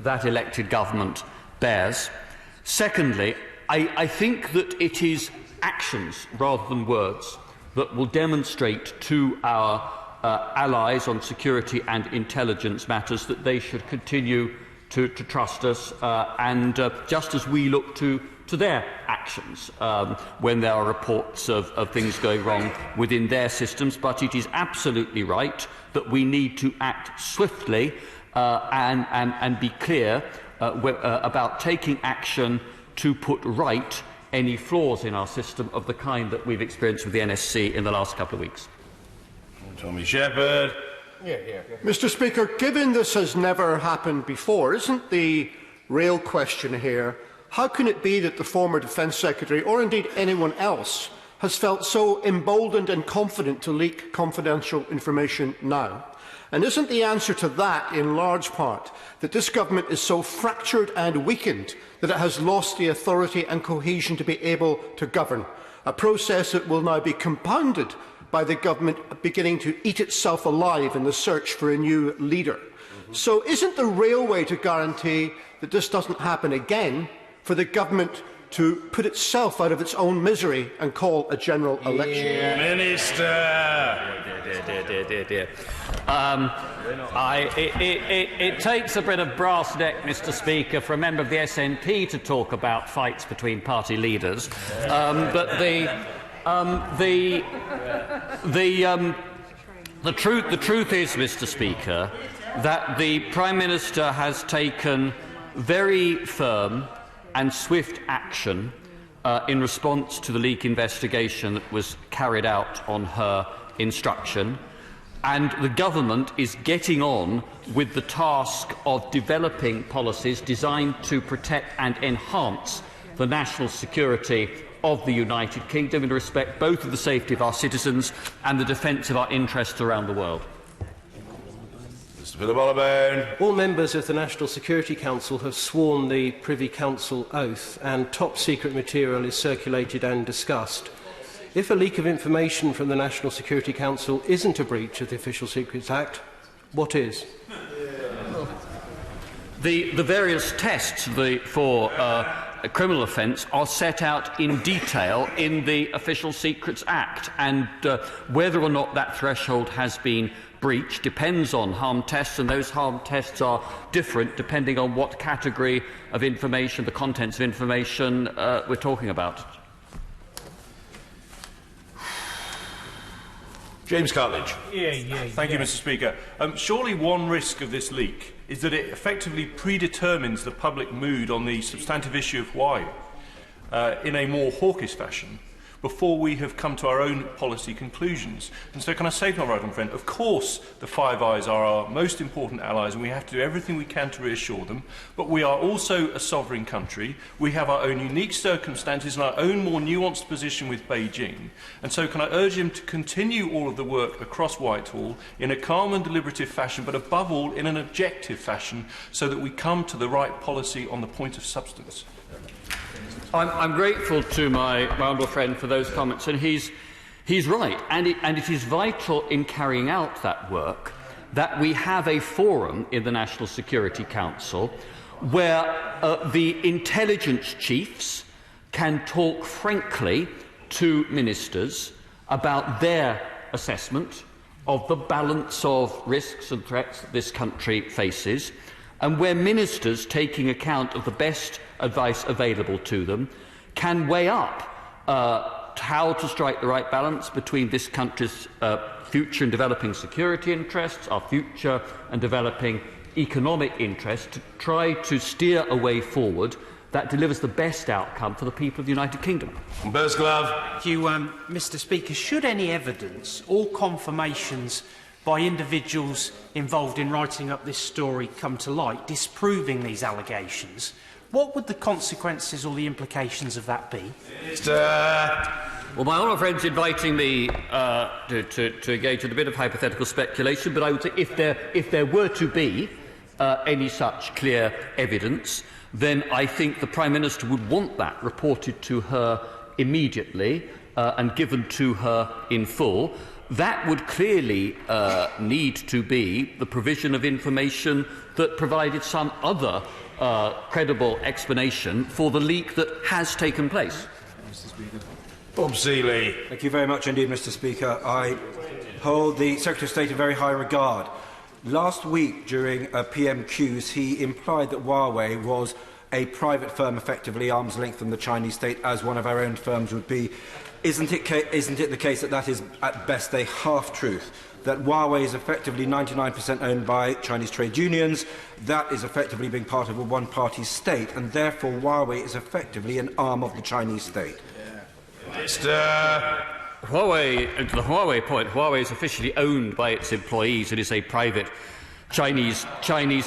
that elected government bears. Secondly, I think that it is actions rather than words that will demonstrate to our allies on security and intelligence matters that they should continue to trust us, and just as we look to their actions when there are reports of things going wrong within their systems. But it is absolutely right that we need to act swiftly and be clear about taking action to put right any flaws in our system of the kind that we've experienced with the NSC in the last couple of weeks. Tommy Shepherd. Mr. Speaker, given this has never happened before, isn't the real question here, how can it be that the former Defence Secretary, or indeed anyone else, has felt so emboldened and confident to leak confidential information now? And isn't the answer to that, in large part, that this government is so fractured and weakened that it has lost the authority and cohesion to be able to govern, a process that will now be compounded by the government beginning to eat itself alive in the search for a new leader? So isn't the real way to guarantee that this doesn't happen again for the government to put itself out of its own misery and call a general election? Minister! It takes a bit of brass neck, Mr. Speaker, for a member of the SNP to talk about fights between party leaders, but the truth is, Mr. Speaker, that the Prime Minister has taken very firm and swift action in response to the leak investigation that was carried out on her instruction, and the government is getting on with the task of developing policies designed to protect and enhance the national security of the United Kingdom in respect both of the safety of our citizens and the defence of our interests around the world. Mr. Philip. All members of the National Security Council have sworn the Privy Council oath, and top-secret material is circulated and discussed. If a leak of information from the National Security Council isn't a breach of the Official Secrets Act, what is? The various tests for a criminal offence are set out in detail in the Official Secrets Act, and whether or not that threshold has been breached depends on harm tests, and those harm tests are different depending on what category of information, the contents of information we're talking about. James Cartledge. Thank you, Mr. Speaker. Surely one risk of this leak is that it effectively predetermines the public mood on the substantive issue of why, in a more hawkish fashion. before we have come to our own policy conclusions. And so can I say to my right honourable friend, of course the Five Eyes are our most important allies and we have to do everything we can to reassure them, but we are also a sovereign country. We have our own unique circumstances and our own more nuanced position with Beijing. And so can I urge him to continue all of the work across Whitehall in a calm and deliberative fashion, but above all in an objective fashion, so that we come to the right policy on the point of substance. I'm grateful to my honourable friend for those comments, and he's right. And it is vital in carrying out that work that we have a forum in the National Security Council where the intelligence chiefs can talk frankly to ministers about their assessment of the balance of risks and threats that this country faces, and where ministers, taking account of the best advice available to them, can weigh up how to strike the right balance between this country's future and developing security interests, our future and developing economic interests, to try to steer a way forward that delivers the best outcome for the people of the United Kingdom. Thank you, Mr. Speaker. Should any evidence or confirmations by individuals involved in writing up this story come to light, disproving these allegations, what would the consequences or the implications of that be? Well, my honourable friend's inviting me to engage in a bit of hypothetical speculation, but I would say if there were to be any such clear evidence, then I think the Prime Minister would want that reported to her immediately and given to her in full. That would clearly need to be the provision of information that provided some other credible explanation for the leak that has taken place. Bob Seeley. Thank you very much indeed, Mr. Speaker. I hold the Secretary of State in very high regard. Last week, during PMQs, he implied that Huawei was a private firm, effectively arm's length from the Chinese state, as one of our own firms would be. Isn't it the case that that is, at best, a half-truth? That Huawei is effectively 99% owned by Chinese trade unions, that is effectively being part of a one-party state, and therefore Huawei is effectively an arm of the Chinese state. Huawei, and to the Huawei point, Huawei is officially owned by its employees. It is a private Chinese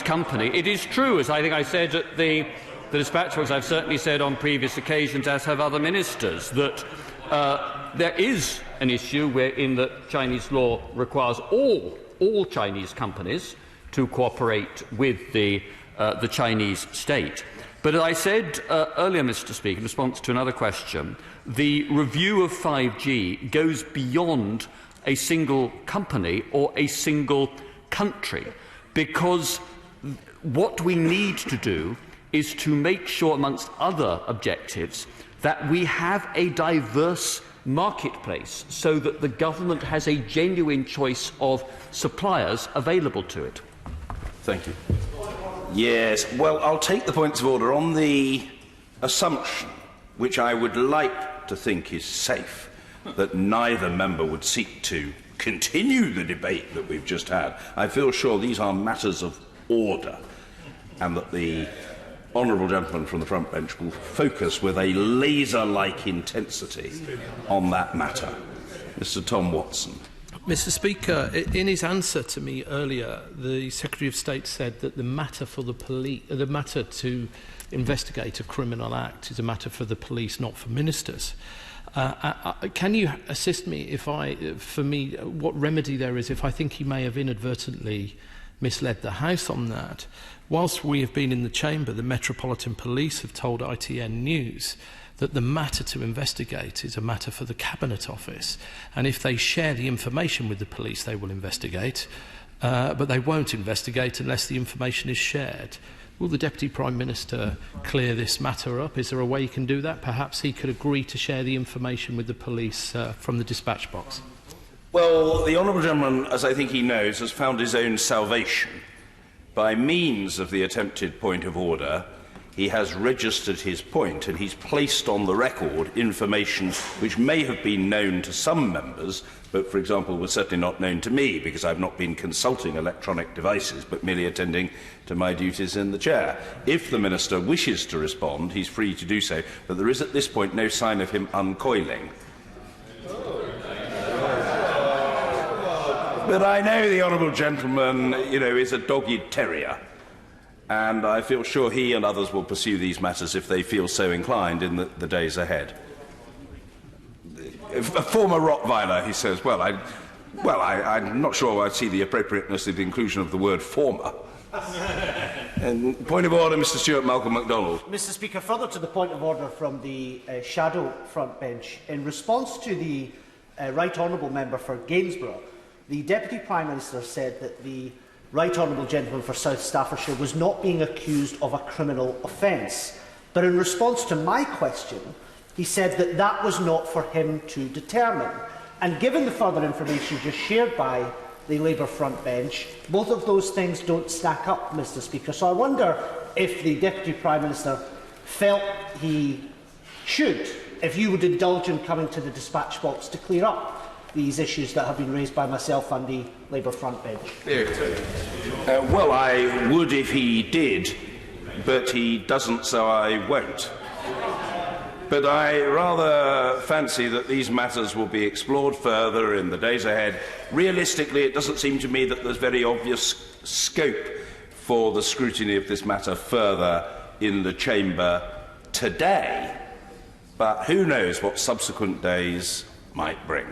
company. It is true, as I think I said at the dispatch box, I've certainly said on previous occasions, as have other ministers, that there is an issue wherein the Chinese law requires all Chinese companies to cooperate with the Chinese state. But as I said earlier, Mr. Speaker, in response to another question, the review of 5G goes beyond a single company or a single country, because what we need to do is to make sure, amongst other objectives, that we have a diverse marketplace so that the government has a genuine choice of suppliers available to it. Thank you. Yes, well, I'll take the points of order on the assumption, which I would like to think is safe, that neither member would seek to continue the debate that we've just had. I feel sure these are matters of order, and that the honourable gentleman from the front bench will focus with a laser-like intensity on that matter. Mr. Tom Watson. Mr. Speaker, in his answer to me earlier, the Secretary of State said that the matter for the police, the matter to investigate a criminal act, is a matter for the police, not for ministers. Can you assist me what remedy there is if I think he may have inadvertently misled the House on that? Whilst we have been in the chamber, the Metropolitan Police have told ITN News that the matter to investigate is a matter for the Cabinet Office, and if they share the information with the police, they will investigate, but they won't investigate unless the information is shared. Will the Deputy Prime Minister clear this matter up? Is there a way he can do that? Perhaps he could agree to share the information with the police from the dispatch box. Well, the honourable gentleman, as I think he knows, has found his own salvation. By means of the attempted point of order, he has registered his point, and he's placed on the record information which may have been known to some members, but, for example, was certainly not known to me, because I've not been consulting electronic devices, but merely attending to my duties in the chair. If the Minister wishes to respond, he's free to do so, but there is at this point no sign of him uncoiling. But I know the honourable gentleman, is a dogged terrier, and I feel sure he and others will pursue these matters if they feel so inclined in the days ahead. A former Rottweiler, he says. I'm not sure I see the appropriateness of the inclusion of the word former. And point of order, Mr. Stewart Malcolm MacDonald. Mr. Speaker, further to the point of order from the shadow front bench, in response to the Right Honourable Member for Gainsborough, the Deputy Prime Minister said that the Right Honourable Gentleman for South Staffordshire was not being accused of a criminal offence. But in response to my question, he said that that was not for him to determine. And given the further information just shared by the Labour front bench, both of those things don't stack up, Mr. Speaker. So I wonder if the Deputy Prime Minister felt he should, if you would indulge in coming to the dispatch box to clear up these issues that have been raised by myself and the Labour front bench. Well, I would if he did, but he doesn't, so I won't. But I rather fancy that these matters will be explored further in the days ahead. Realistically, it doesn't seem to me that there's very obvious scope for the scrutiny of this matter further in the Chamber today. But who knows what subsequent days might bring.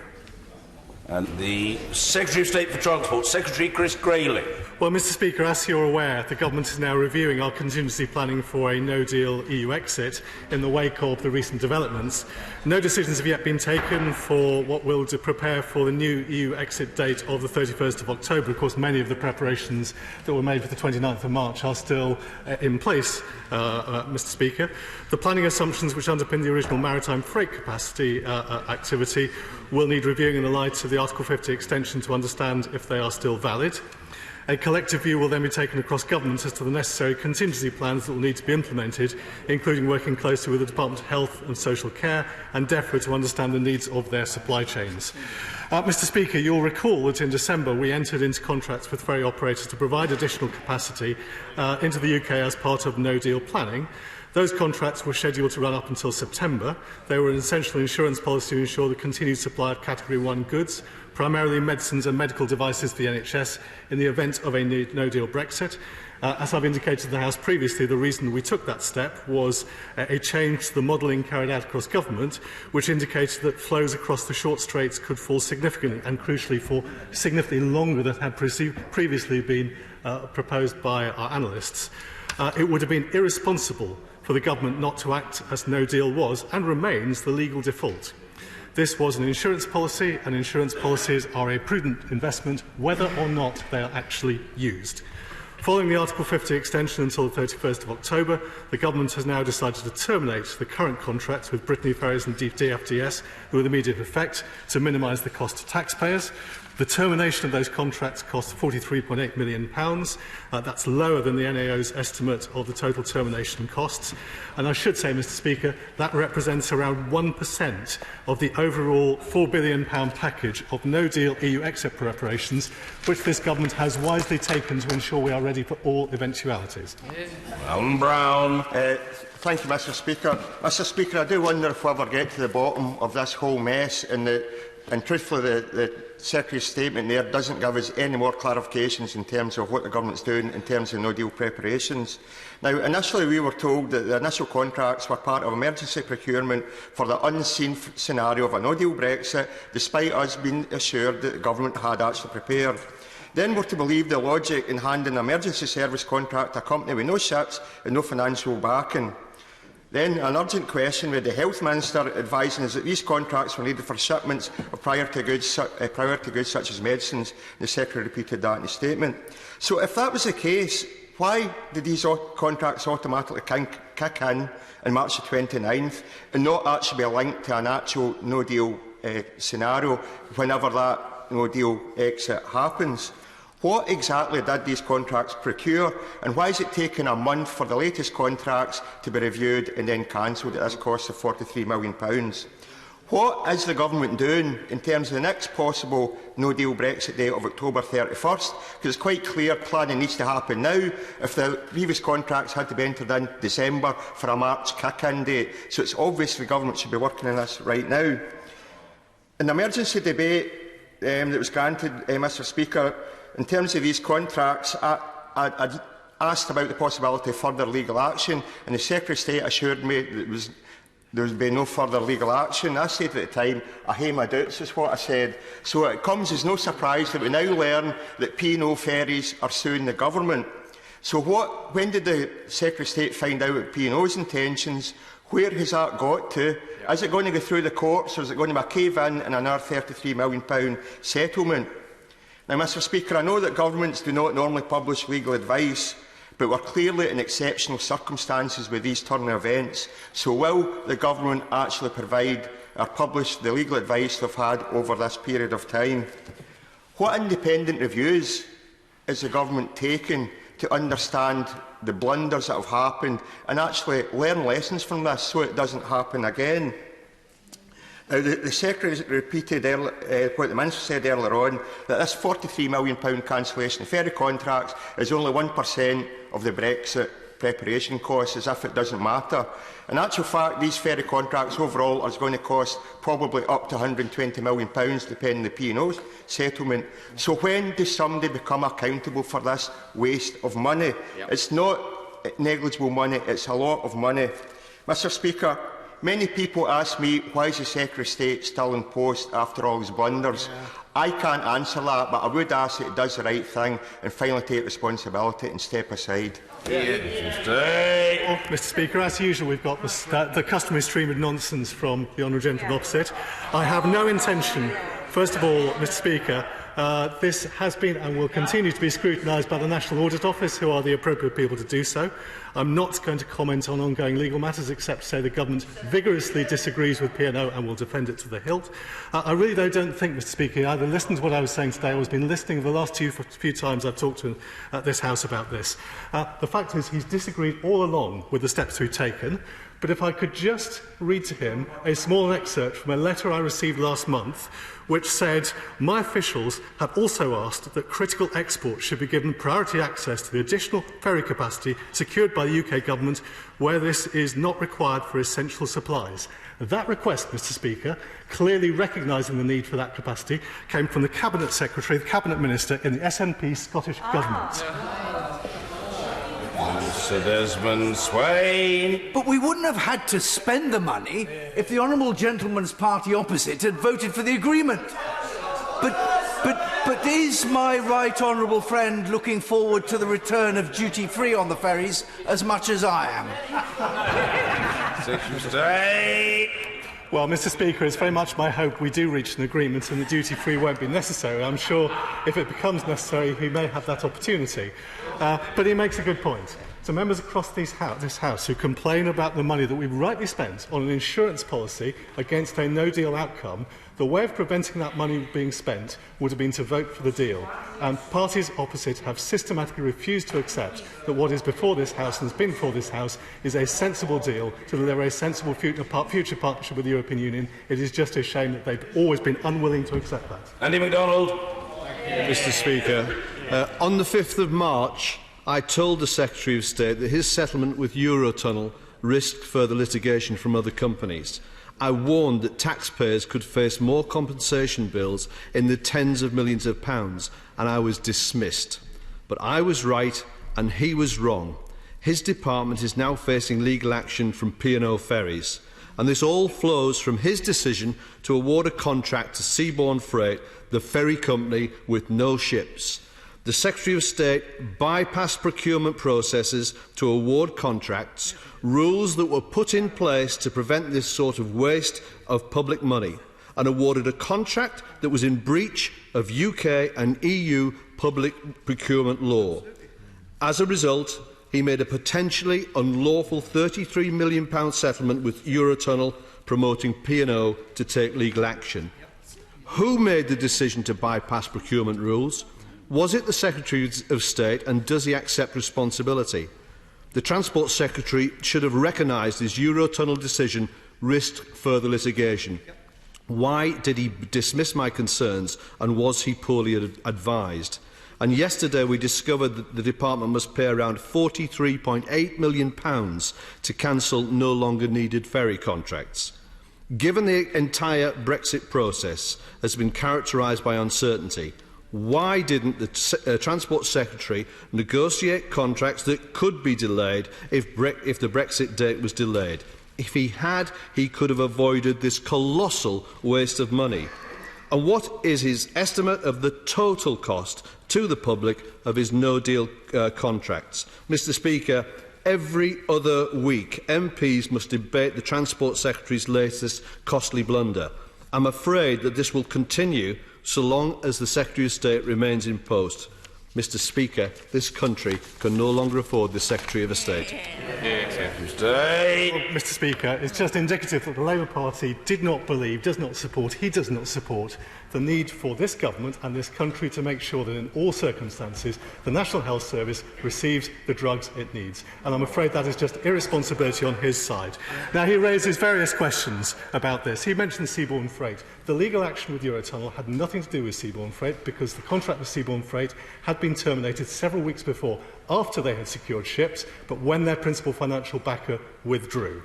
And the Secretary of State for Transport, Secretary Chris Grayling. Well, Mr. Speaker, as you're aware, the Government is now reviewing our contingency planning for a no-deal EU exit in the wake of the recent developments. No decisions have yet been taken for what will prepare for the new EU exit date of the 31st of October. Of course, many of the preparations that were made for the 29th of March are still in place, Mr. Speaker. The planning assumptions which underpin the original maritime freight capacity activity will need reviewing in the light of the Article 50 extension to understand if they are still valid. A collective view will then be taken across government as to the necessary contingency plans that will need to be implemented, including working closely with the Department of Health and Social Care and DEFRA to understand the needs of their supply chains. Mr. Speaker, you'll recall that in December we entered into contracts with ferry operators to provide additional capacity into the UK as part of no-deal planning. Those contracts were scheduled to run up until September. They were an essential insurance policy to ensure the continued supply of Category 1 goods, primarily medicines and medical devices for the NHS, in the event of a no-deal Brexit. As I've indicated to the House previously, the reason we took that step was a change to the modelling carried out across government, which indicated that flows across the short straits could fall significantly, and crucially for significantly longer than had previously been proposed by our analysts. It would have been irresponsible for the government not to act as no deal was and remains the legal default. This was an insurance policy, and insurance policies are a prudent investment whether or not they are actually used. Following the Article 50 extension until the 31st of October, the Government has now decided to terminate the current contracts with Brittany Ferries and DFDS with immediate effect to minimise the cost to taxpayers. The termination of those contracts costs £43.8 million. That's lower than the NAO's estimate of the total termination costs. And I should say, Mr. Speaker, that represents around 1% of the overall £4 billion package of no-deal EU exit preparations, which this Government has wisely taken to ensure we are ready for all eventualities. Alan Brown. Thank you, Mr. Speaker. Mr. Speaker, I do wonder if we ever get to the bottom of this whole mess, and truthfully, the Secretary's statement there doesn't give us any more clarifications in terms of what the Government's doing in terms of no-deal preparations. Now, initially we were told that the initial contracts were part of emergency procurement for the unseen scenario of a no-deal Brexit, despite us being assured that the Government had actually prepared. Then we're to believe the logic in handing an emergency service contract to a company with no ships and no financial backing. Then an urgent question with the Health Minister advising us that these contracts were needed for shipments of priority goods such as medicines. The Secretary repeated that in his statement. So if that was the case, why did these contracts automatically kick in March the 29th and not actually be linked to an actual no-deal scenario whenever that no-deal exit happens? What exactly did these contracts procure, and why is it taking a month for the latest contracts to be reviewed and then cancelled at this cost of £43 million? What is the Government doing in terms of the next possible no-deal Brexit date of October 31st? Because it's quite clear planning needs to happen now if the previous contracts had to be entered in December for a March kick-in date. So it's obvious the Government should be working on this right now. In the emergency debate that was granted, Mr Speaker, in terms of these contracts, I asked about the possibility of further legal action, and the Secretary of State assured me that there would be no further legal action. I said at the time, I hae my doubts, is what I said. So it comes as no surprise that we now learn that P&O ferries are suing the government. So when did the Secretary of State find out about P&O's intentions? Where has that got to? Is it going to go through the courts, or is it going to be a cave-in and another £33 million settlement? Now, Mr Speaker, I know that governments do not normally publish legal advice, but we're clearly in exceptional circumstances with these turning events. So will the government actually provide or publish the legal advice they've had over this period of time? What independent reviews is the government taking to understand the blunders that have happened and actually learn lessons from this so it doesn't happen again? Now, the Secretary repeated what the Minister said earlier on, that this £43 million cancellation of ferry contracts is only 1% of the Brexit preparation costs, as if it doesn't matter. In actual fact, these ferry contracts overall are going to cost probably up to £120 million, depending on the P&O settlement. So when does somebody become accountable for this waste of money? It's not negligible money, it's a lot of money. Mr Speaker, many people ask me, why is the Secretary of State still in post after all his blunders? I can't answer that, but I would ask that he does the right thing and finally take responsibility and step aside. Mr Speaker, as usual, we've got the customary stream of nonsense from the honourable gentleman opposite. I have no intention, first of all, Mr Speaker, this has been and will continue to be scrutinised by the National Audit Office, who are the appropriate people to do so. I'm not going to comment on ongoing legal matters, except to say the Government vigorously disagrees with P&O and will defend it to the hilt. I really, though, don't think, Mr Speaker, you either listened to what I was saying today or has been listening the last few times I've talked to this House about this. The fact is he's disagreed all along with the steps we've taken. But if I could just read to him a small excerpt from a letter I received last month, which said, my officials have also asked that critical exports should be given priority access to the additional ferry capacity secured by the UK Government where this is not required for essential supplies. That request, Mr Speaker, clearly recognising the need for that capacity, came from the Cabinet Secretary, the Cabinet Minister in the SNP Scottish Government. Sir Desmond Swain. But we wouldn't have had to spend the money if the honourable gentleman's party opposite had voted for the agreement. But is my right honourable friend looking forward to the return of duty-free on the ferries as much as I am? Well, Mr Speaker, it's very much my hope we do reach an agreement and the duty-free won't be necessary. I'm sure if it becomes necessary, he may have that opportunity. But he makes a good point. So members across this House who complain about the money that we've rightly spent on an insurance policy against a no-deal outcome, the way of preventing that money being spent would have been to vote for the deal. And parties opposite have systematically refused to accept that what is before this House and has been before this House is a sensible deal to deliver a sensible future partnership with the European Union. It is just a shame that they've always been unwilling to accept that. Andy MacDonald. Mr Speaker, on the 5th of March, I told the Secretary of State that his settlement with Eurotunnel risked further litigation from other companies. I warned that taxpayers could face more compensation bills in the tens of millions of pounds, and I was dismissed. But I was right and he was wrong. His department is now facing legal action from P&O Ferries, and this all flows from his decision to award a contract to Seabourn Freight, the ferry company with no ships. The Secretary of State bypassed procurement processes to award contracts, rules that were put in place to prevent this sort of waste of public money, and awarded a contract that was in breach of UK and EU public procurement law. As a result, he made a potentially unlawful £33 million settlement with Eurotunnel, promoting P&O to take legal action. Who made the decision to bypass procurement rules? Was it the Secretary of State, and does he accept responsibility? The Transport Secretary should have recognised his Eurotunnel decision risked further litigation. Why did he dismiss my concerns, and was he poorly advised? And yesterday we discovered that the Department must pay around £43.8 million to cancel no longer needed ferry contracts. Given the entire Brexit process has been characterised by uncertainty, why didn't the Transport Secretary negotiate contracts that could be delayed if the Brexit date was delayed? If he had, he could have avoided this colossal waste of money. And what is his estimate of the total cost to the public of his no-deal contracts? Mr Speaker, every other week MPs must debate the Transport Secretary's latest costly blunder. I'm afraid that this will continue so long as the Secretary of State remains in post. Mr Speaker, this country can no longer afford the Secretary of State. Well, Mr Speaker, it's just indicative that the Labour Party did not believe, does not support the need for this government and this country to make sure that in all circumstances the National Health Service receives the drugs it needs. And I'm afraid that is just irresponsibility on his side. Now, he raises various questions about this. He mentioned seaborne freight. The legal action with Eurotunnel had nothing to do with seaborne freight because the contract with seaborne freight had been terminated several weeks before, after they had secured ships, but when their principal financial backer withdrew.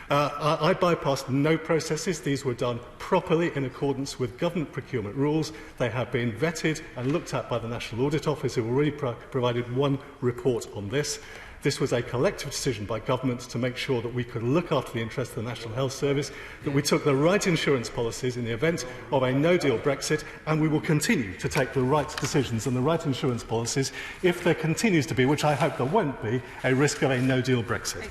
I bypassed no processes. These were done properly in accordance with government procurement rules. They have been vetted and looked at by the National Audit Office, who already provided one report on this. This was a collective decision by government to make sure that we could look after the interests of the National Health Service, that we took the right insurance policies in the event of a no-deal Brexit, and we will continue to take the right decisions and the right insurance policies if there continues to be, which I hope there won't be, a risk of a no-deal Brexit.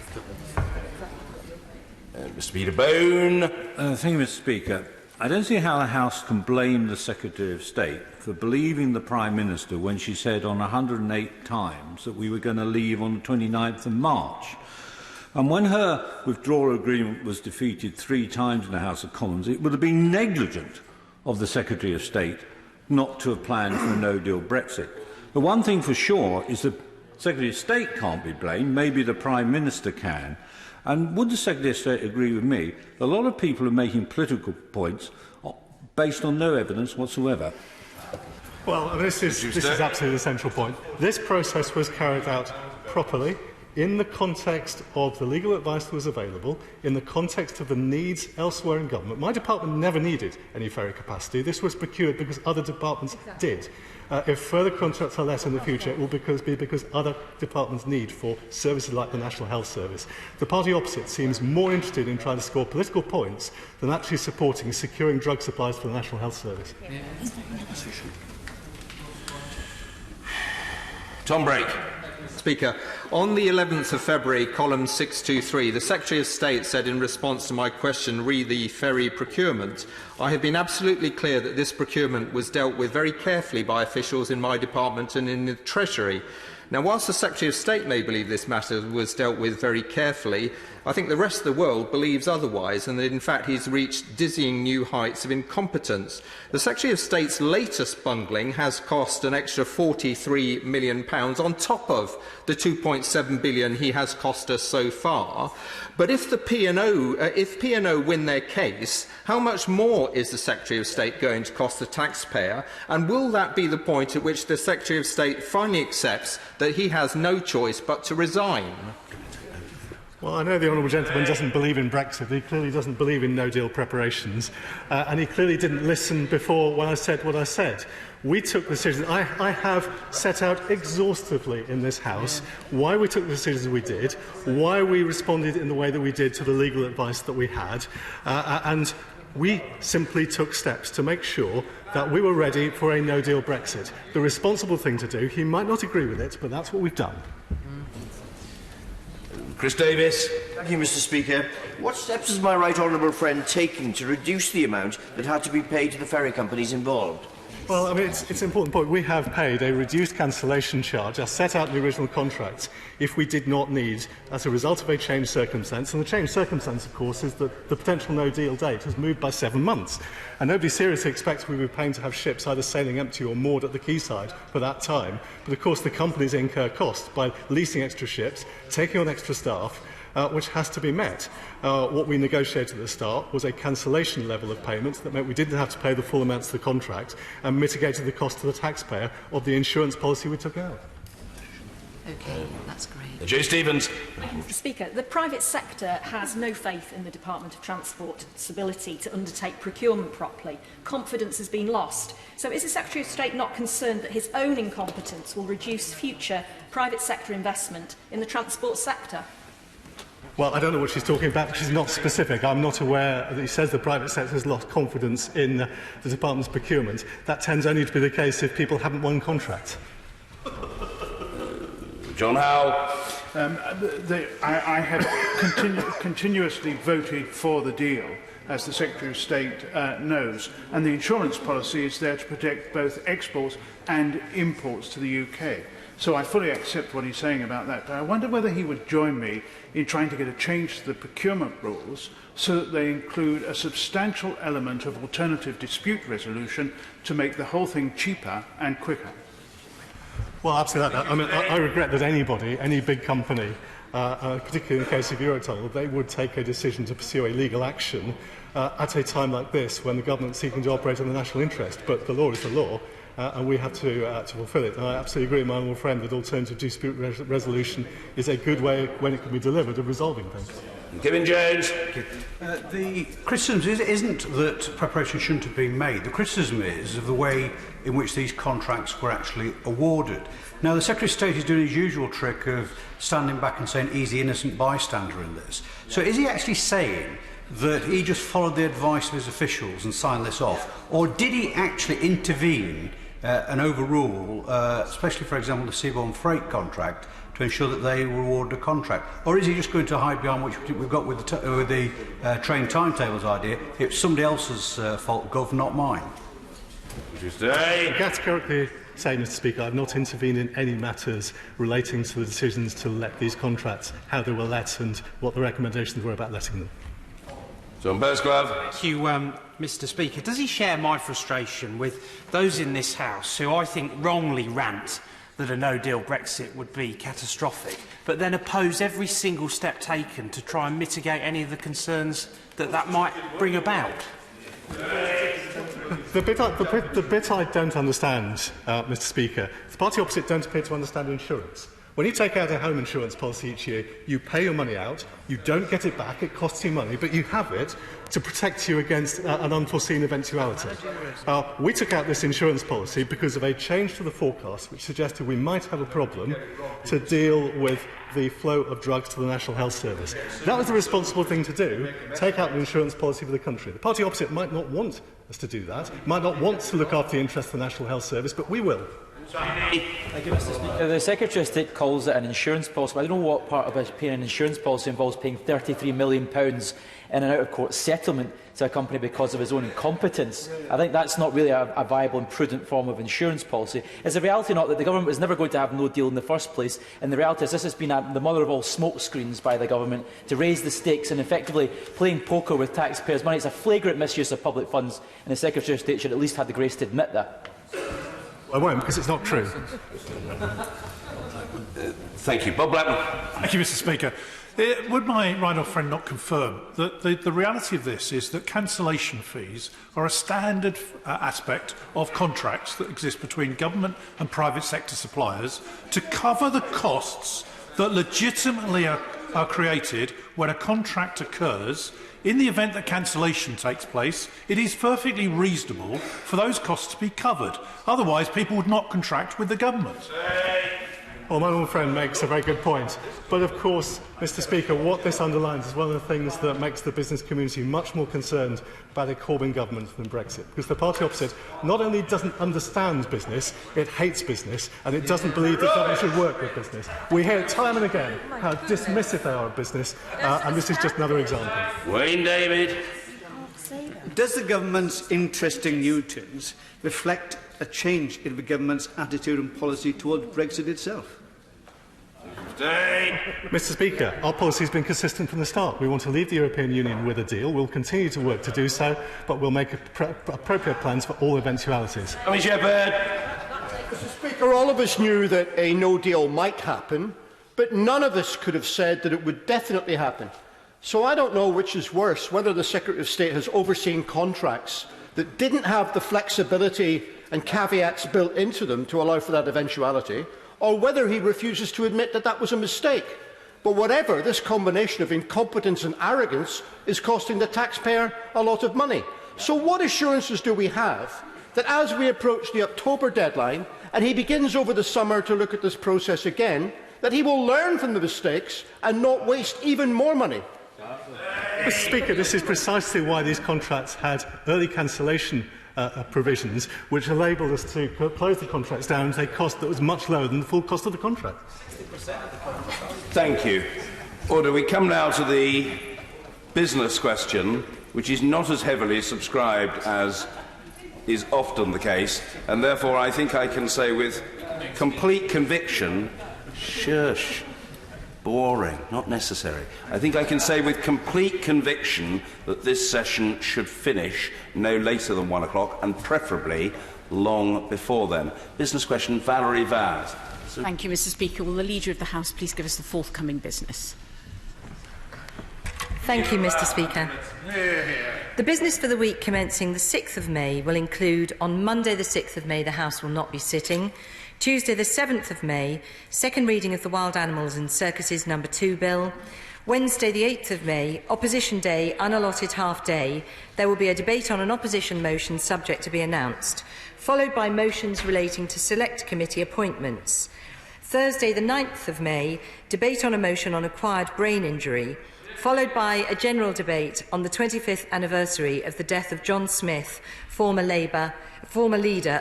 Mr Peterbone. Thank you, Mr Speaker. I don't see how the House can blame the Secretary of State for believing the Prime Minister when she said on 108 times that we were going to leave on the 29th of March. And when her withdrawal agreement was defeated 3 times in the House of Commons, it would have been negligent of the Secretary of State not to have planned for a no-deal Brexit. The one thing for sure is the Secretary of State can't be blamed, maybe the Prime Minister can. And would the Secretary of State agree with me? A lot of people are making political points based on no evidence whatsoever. Well, this is absolutely the central point. This process was carried out properly in the context of the legal advice that was available, in the context of the needs elsewhere in government. My department never needed any ferry capacity. This was procured because other departments did. If further contracts are let in the future, it will be because other departments need for services like the National Health Service. The party opposite seems more interested in trying to score political points than actually supporting securing drug supplies for the National Health Service. Tom Brake. Speaker, on the 11th of February, column 623, the Secretary of State said in response to my question, re the ferry procurement, I have been absolutely clear that this procurement was dealt with very carefully by officials in my department and in the Treasury. Now, whilst the Secretary of State may believe this matter was dealt with very carefully, I think the rest of the world believes otherwise, and that in fact he's reached dizzying new heights of incompetence. The Secretary of State's latest bungling has cost an extra £43 million on top of the £2.7 billion he has cost us so far. But if the P&O win their case, how much more is the Secretary of State going to cost the taxpayer? And will that be the point at which the Secretary of State finally accepts that he has no choice but to resign? Well, I know the honourable gentleman doesn't believe in Brexit. He clearly doesn't believe in no-deal preparations. And he clearly didn't listen before when I said what I said. We took decisions. I have set out exhaustively in this House why we took the decisions we did, why we responded in the way that we did to the legal advice that we had, and we simply took steps to make sure that we were ready for a no-deal Brexit. The responsible thing to do, he might not agree with it, but that's what we've done. Chris Davis. Thank you, Mr Speaker. What steps is my right honourable friend taking to reduce the amount that had to be paid to the ferry companies involved? Well, I mean, it's an important point. We have paid a reduced cancellation charge, as set out in the original contracts, if we did not need, as a result of a changed circumstance. And the changed circumstance, of course, is that the potential no-deal date has moved by 7 months. And nobody seriously expects we would be paying to have ships either sailing empty or moored at the quayside for that time. But, of course, the companies incur costs by leasing extra ships, taking on extra staff, which has to be met. What we negotiated at the start was a cancellation level of payments that meant we didn't have to pay the full amounts of the contract and mitigated the cost to the taxpayer of the insurance policy we took out. OK, that's great. Joe Stevens. Thank you, Mr Speaker. The private sector has no faith in the Department of Transport's ability to undertake procurement properly. Confidence has been lost. So is the Secretary of State not concerned that his own incompetence will reduce future private sector investment in the transport sector? Well, I don't know what she's talking about, but she's not specific. I'm not aware that he says the private sector has lost confidence in the Department's procurement. That tends only to be the case if people haven't won contracts. John Howell. I have continuously voted for the deal, as the Secretary of State knows, and the insurance policy is there to protect both exports and imports to the UK. So I fully accept what he's saying about that, but I wonder whether he would join me in trying to get a change to the procurement rules so that they include a substantial element of alternative dispute resolution to make the whole thing cheaper and quicker. Well, absolutely. I mean, I regret that anybody, any big company, particularly in the case of Eurotunnel, they would take a decision to pursue a legal action at a time like this when the government is seeking to operate in the national interest. But the law is the law, and we have to fulfil it. And I absolutely agree with my honourable friend that alternative dispute resolution is a good way, when it can be delivered, of resolving things. Kevin Jones. The criticism isn't that preparation shouldn't have been made. The criticism is of the way in which these contracts were actually awarded. Now, the Secretary of State is doing his usual trick of standing back and saying he's the innocent bystander in this. So is he actually saying that he just followed the advice of his officials and signed this off? Or did he actually intervene and overrule, especially, for example, the seaborne freight contract, to ensure that they were awarded a contract? Or is he just going to hide behind what we've got with the train timetables idea? It's somebody else's fault, Gov, not mine. Categorically say, Mr Speaker, I have not intervened in any matters relating to the decisions to let these contracts, how they were let and what the recommendations were about letting them. John Burscliffe. Thank you, Mr Speaker. Does he share my frustration with those in this House who I think wrongly rant that a no-deal Brexit would be catastrophic, but then oppose every single step taken to try and mitigate any of the concerns that that might bring about? The bit I don't understand, Mr Speaker, the party opposite don't appear to understand insurance. When you take out a home insurance policy each year, you pay your money out, you don't get it back, it costs you money, but you have it to protect you against an unforeseen eventuality. We took out this insurance policy because of a change to the forecast which suggested we might have a problem to deal with the flow of drugs to the National Health Service. That was the responsible thing to do, take out an insurance policy for the country. The party opposite might not want us to do that, might not want to look after the interests of the National Health Service, but we will. Thank you, Mr Speaker. The Secretary of State calls it an insurance policy, but I don't know what part of paying an insurance policy involves paying £33 million in an out-of-court settlement to a company because of his own incompetence. I think that's not really a viable and prudent form of insurance policy. Is the reality not that the government was never going to have no deal in the first place, and the reality is this has been the mother of all smokescreens by the government to raise the stakes and effectively playing poker with taxpayers' money? It's a flagrant misuse of public funds, and the Secretary of State should at least have the grace to admit that. I won't, because it's not true. Thank you. Bob Blackman. Thank you, Mr Speaker. Would my right honourable friend not confirm that the reality of this is that cancellation fees are a standard aspect of contracts that exist between government and private sector suppliers to cover the costs that legitimately are created when a contract occurs? In the event that cancellation takes place, it is perfectly reasonable for those costs to be covered. Otherwise, people would not contract with the government. Well, my old friend makes a very good point. But of course, Mr Speaker, what this underlines is one of the things that makes the business community much more concerned about a Corbyn government than Brexit. Because the party opposite not only doesn't understand business, it hates business, and it doesn't believe that government should work with business. We hear time and again how dismissive they are of business, and this is just another example. Wayne David. Does the government's interest in Newtons reflect a change in the government's attitude and policy towards Brexit itself? Mr Speaker, our policy has been consistent from the start. We want to leave the European Union with a deal. We'll continue to work to do so, but we'll make appropriate plans for all eventualities. Mr Speaker, all of us knew that a no deal might happen, but none of us could have said that it would definitely happen. So I don't know which is worse, whether the Secretary of State has overseen contracts that didn't have the flexibility and caveats built into them to allow for that eventuality, or whether he refuses to admit that that was a mistake. But whatever, this combination of incompetence and arrogance is costing the taxpayer a lot of money. So what assurances do we have that as we approach the October deadline and he begins over the summer to look at this process again, that he will learn from the mistakes and not waste even more money? Mr. Speaker, this is precisely why these contracts had early cancellation provisions, which enabled us to close the contracts down at a cost that was much lower than the full cost of the contract. Thank you. Order. We come now to the business question, which is not as heavily subscribed as is often the case, and therefore I think I can say with complete conviction, shush, boring, not necessary. I think I can say with complete conviction that this session should finish no later than 1 o'clock and preferably long before then. Business question, Valerie Vaz. Thank you, Mr. Speaker. Will the Leader of the House please give us the forthcoming business? Thank you, Mr. Speaker. The business for the week commencing the 6th of May will include, on Monday the 6th of May, the House will not be sitting. Tuesday the 7th of May, second reading of the Wild Animals and Circuses No. 2 Bill. Wednesday the 8th of May, Opposition Day, unallotted half day. There will be a debate on an opposition motion subject to be announced, followed by motions relating to select committee appointments. Thursday the 9th of May, debate on a motion on acquired brain injury, followed by a general debate on the 25th anniversary of the death of John Smith, former leader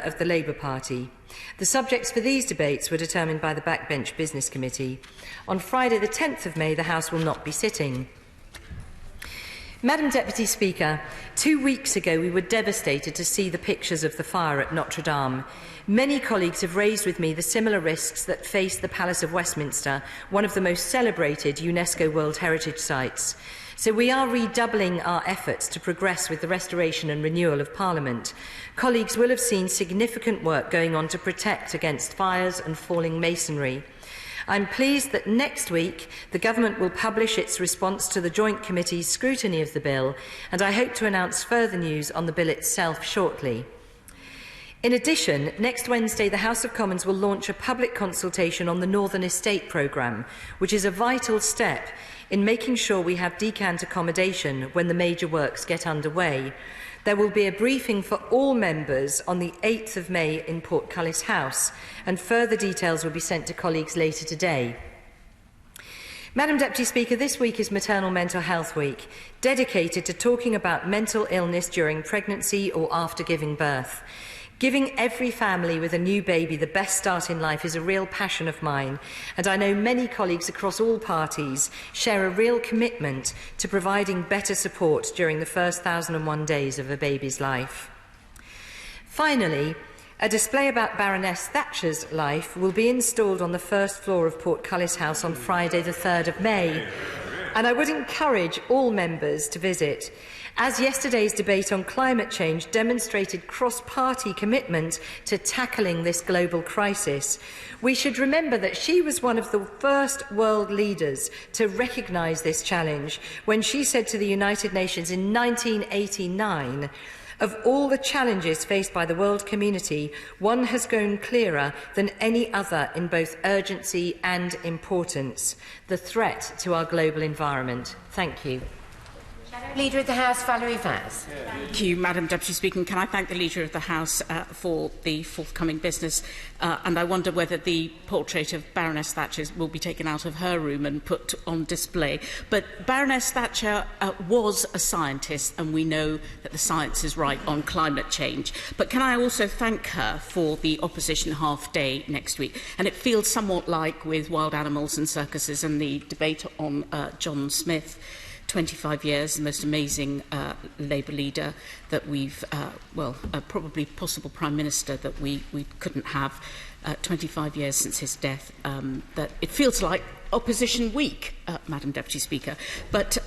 of the Labour Party. The subjects for these debates were determined by the Backbench Business Committee. On Friday the 10th of May, the House will not be sitting. Madam Deputy Speaker, 2 weeks ago we were devastated to see the pictures of the fire at Notre Dame. Many colleagues have raised with me the similar risks that face the Palace of Westminster, one of the most celebrated UNESCO World Heritage Sites. So we are redoubling our efforts to progress with the restoration and renewal of Parliament. Colleagues will have seen significant work going on to protect against fires and falling masonry. I'm pleased that next week the Government will publish its response to the Joint Committee's scrutiny of the bill, and I hope to announce further news on the bill itself shortly. In addition, next Wednesday the House of Commons will launch a public consultation on the Northern Estate programme, which is a vital step in making sure we have decant accommodation when the major works get underway. There will be a briefing for all members on the 8th of May in Portcullis House, and further details will be sent to colleagues later today. Madam Deputy Speaker, this week is Maternal Mental Health Week, dedicated to talking about mental illness during pregnancy or after giving birth. Giving every family with a new baby the best start in life is a real passion of mine, and I know many colleagues across all parties share a real commitment to providing better support during the first 1,001 days of a baby's life. Finally, a display about Baroness Thatcher's life will be installed on the first floor of Portcullis House on Friday the 3rd of May, and I would encourage all members to visit. As yesterday's debate on climate change demonstrated cross-party commitment to tackling this global crisis, we should remember that she was one of the first world leaders to recognise this challenge when she said to the United Nations in 1989, "Of all the challenges faced by the world community, one has grown clearer than any other in both urgency and importance: the threat to our global environment." Thank you. Leader of the House, Valerie Vaz. Thank you, Madam Deputy Speaker. Can I thank the Leader of the House for the forthcoming business? And I wonder whether the portrait of Baroness Thatcher will be taken out of her room and put on display. But Baroness Thatcher was a scientist, and we know that the science is right on climate change. But can I also thank her for the opposition half day next week? And it feels somewhat like with Wild Animals and Circuses and the debate on John Smith. 25 years, the most amazing Labour leader that we've, probably possible Prime Minister that we couldn't have, 25 years since his death, that it feels like Opposition Week, Madam Deputy Speaker. But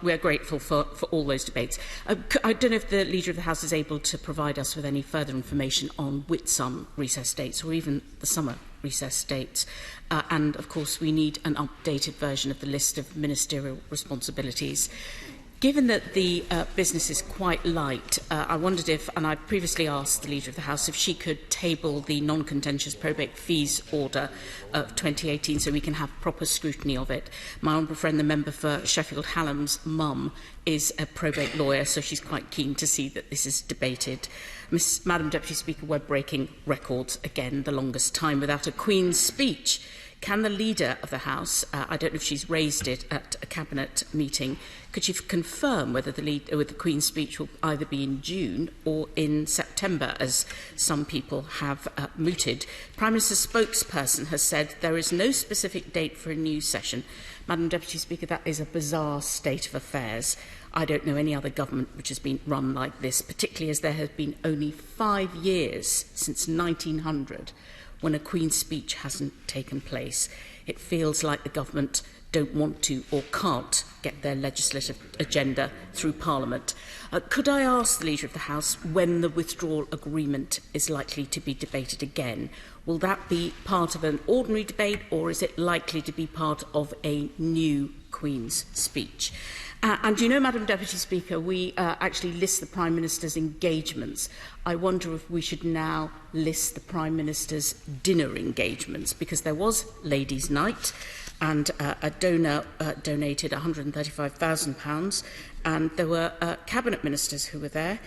we're grateful for all those debates. I don't know if the Leader of the House is able to provide us with any further information on Whitsun recess dates or even the summer recess dates. And, of course, we need an updated version of the list of ministerial responsibilities. Given that the business is quite light, I wondered if, and I previously asked the Leader of the House, if she could table the non-contentious probate fees order of 2018 so we can have proper scrutiny of it. My honourable friend, the member for Sheffield Hallam's mum, is a probate lawyer, so she's quite keen to see that this is debated. Madam Deputy Speaker, we're breaking records again, the longest time without a Queen's speech. Can the Leader of the House, I don't know if she's raised it at a Cabinet meeting, could she confirm whether the Queen's speech will either be in June or in September, as some people have mooted? Prime Minister's spokesperson has said there is no specific date for a new session. Madam Deputy Speaker, that is a bizarre state of affairs. I don't know any other government which has been run like this, particularly as there has been only 5 years since 1900 when a Queen's speech hasn't taken place. It feels like the government don't want to or can't get their legislative agenda through Parliament. Could I ask the Leader of the House when the withdrawal agreement is likely to be debated again? Will that be part of an ordinary debate, or is it likely to be part of a new Queen's speech? And you know, Madam Deputy Speaker, we actually list the Prime Minister's engagements. I wonder if we should now list the Prime Minister's dinner engagements, because there was Ladies' Night, and a donor donated £135,000, and there were Cabinet Ministers who were there,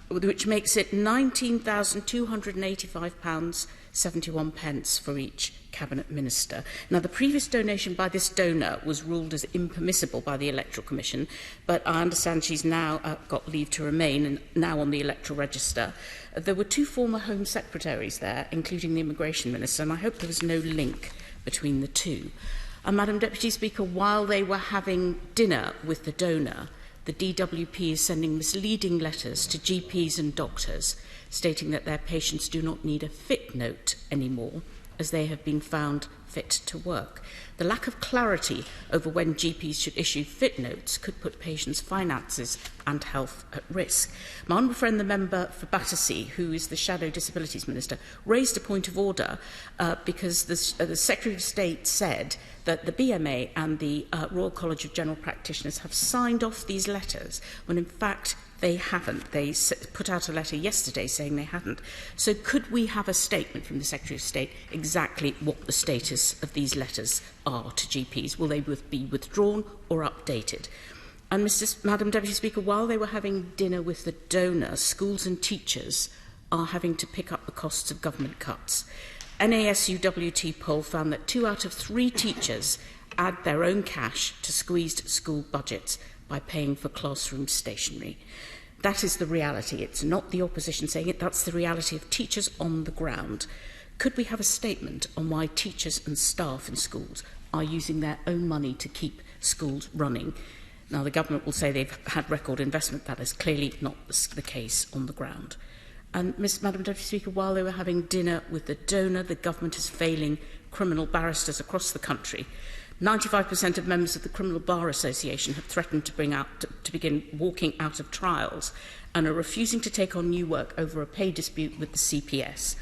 which makes it £19,285.71 for each Cabinet Minister. Now, the previous donation by this donor was ruled as impermissible by the Electoral Commission, but I understand she's now got leave to remain and now on the electoral register. There were 2 former Home Secretaries there, including the Immigration Minister, and I hope there was no link between the two. And Madam Deputy Speaker, while they were having dinner with the donor, the DWP is sending misleading letters to GPs and doctors stating that their patients do not need a fit note anymore, as they have been found fit to work. The lack of clarity over when GPs should issue fit notes could put patients' finances and health at risk. My honourable friend, the member for Battersea, who is the Shadow Disabilities Minister, raised a point of order because the Secretary of State said that the BMA and the Royal College of General Practitioners have signed off these letters, when in fact they haven't. They put out a letter yesterday saying they hadn't. So could we have a statement from the Secretary of State exactly what the status of these letters are to GPs? Will they be withdrawn or updated? And Madam Deputy Speaker, while they were having dinner with the donor, schools and teachers are having to pick up the costs of government cuts. NASUWT poll found that 2 out of 3 teachers add their own cash to squeezed school budgets by paying for classroom stationery. That is the reality. It's not the opposition saying it. That's the reality of teachers on the ground. Could we have a statement on why teachers and staff in schools are using their own money to keep schools running? Now, the government will say they've had record investment. That is clearly not the case on the ground. And, Madam Deputy Speaker, while they were having dinner with the donor, the government is failing criminal barristers across the country. 95% of members of the Criminal Bar Association have threatened to begin walking out of trials and are refusing to take on new work over a pay dispute with the CPS.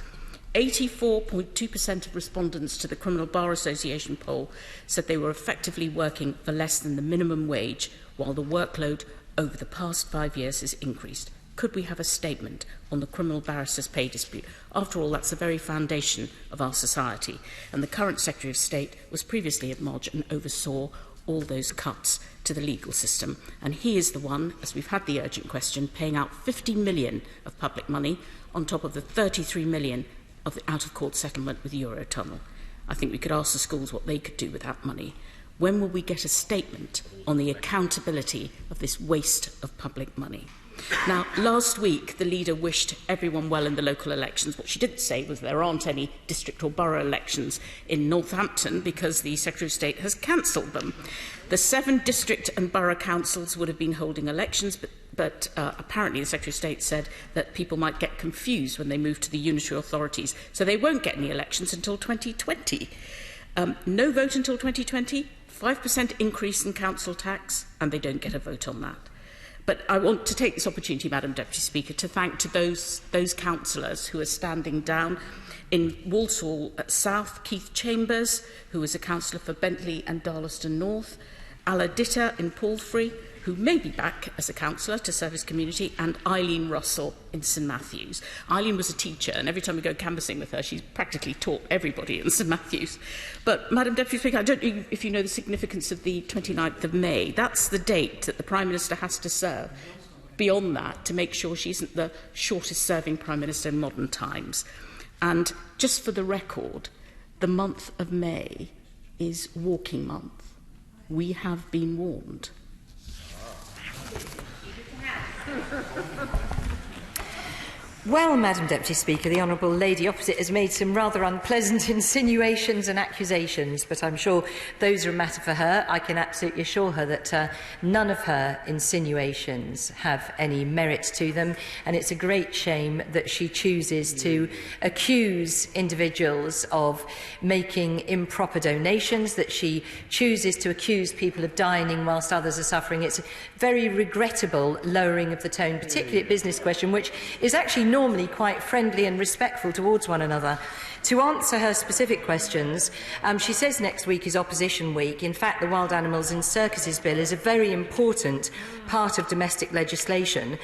84.2% of respondents to the Criminal Bar Association poll said they were effectively working for less than the minimum wage, while the workload over the past 5 years has increased. Could we have a statement on the criminal barristers' pay dispute? After all, that's the very foundation of our society. And the current Secretary of State was previously at Modge and oversaw all those cuts to the legal system. And he is the one, as we've had the urgent question, paying out £50 million of public money on top of the £33 million of the out-of-court settlement with Eurotunnel. I think we could ask the schools what they could do with that money. When will we get a statement on the accountability of this waste of public money? Now, last week, the leader wished everyone well in the local elections. What she didn't say was there aren't any district or borough elections in Northampton because the Secretary of State has cancelled them. The 7 district and borough councils would have been holding elections, but apparently the Secretary of State said that people might get confused when they move to the unitary authorities, so they won't get any elections until 2020. No vote until 2020, 5% increase in council tax, and they don't get a vote on that. But I want to take this opportunity, Madam Deputy Speaker, to thank to those councillors who are standing down. In Walsall South, Keith Chambers, who was a councillor for Bentley and Darlaston North, Ala Ditta in Palfrey, who may be back as a councillor to serve his community, and Eileen Russell in St Matthews. Eileen was a teacher, and every time we go canvassing with her, she's practically taught everybody in St Matthews. But, Madam Deputy Speaker, I don't know if you know the significance of the 29th of May. That's the date that the Prime Minister has to serve. Beyond that, to make sure she isn't the shortest-serving Prime Minister in modern times. And just for the record, the month of May is walking month. We have been warned. Well, Madam Deputy Speaker, the Honourable Lady opposite has made some rather unpleasant insinuations and accusations, but I'm sure those are a matter for her. I can absolutely assure her that none of her insinuations have any merit to them, and it's a great shame that she chooses to accuse individuals of making improper donations, that she chooses to accuse people of dining whilst others are suffering. It's a very regrettable lowering of the tone, particularly at business question, which is actually normally quite friendly and respectful towards one another. To answer her specific questions, she says next week is Opposition Week. In fact, the Wild Animals in Circuses Bill is a very important part of domestic legislation,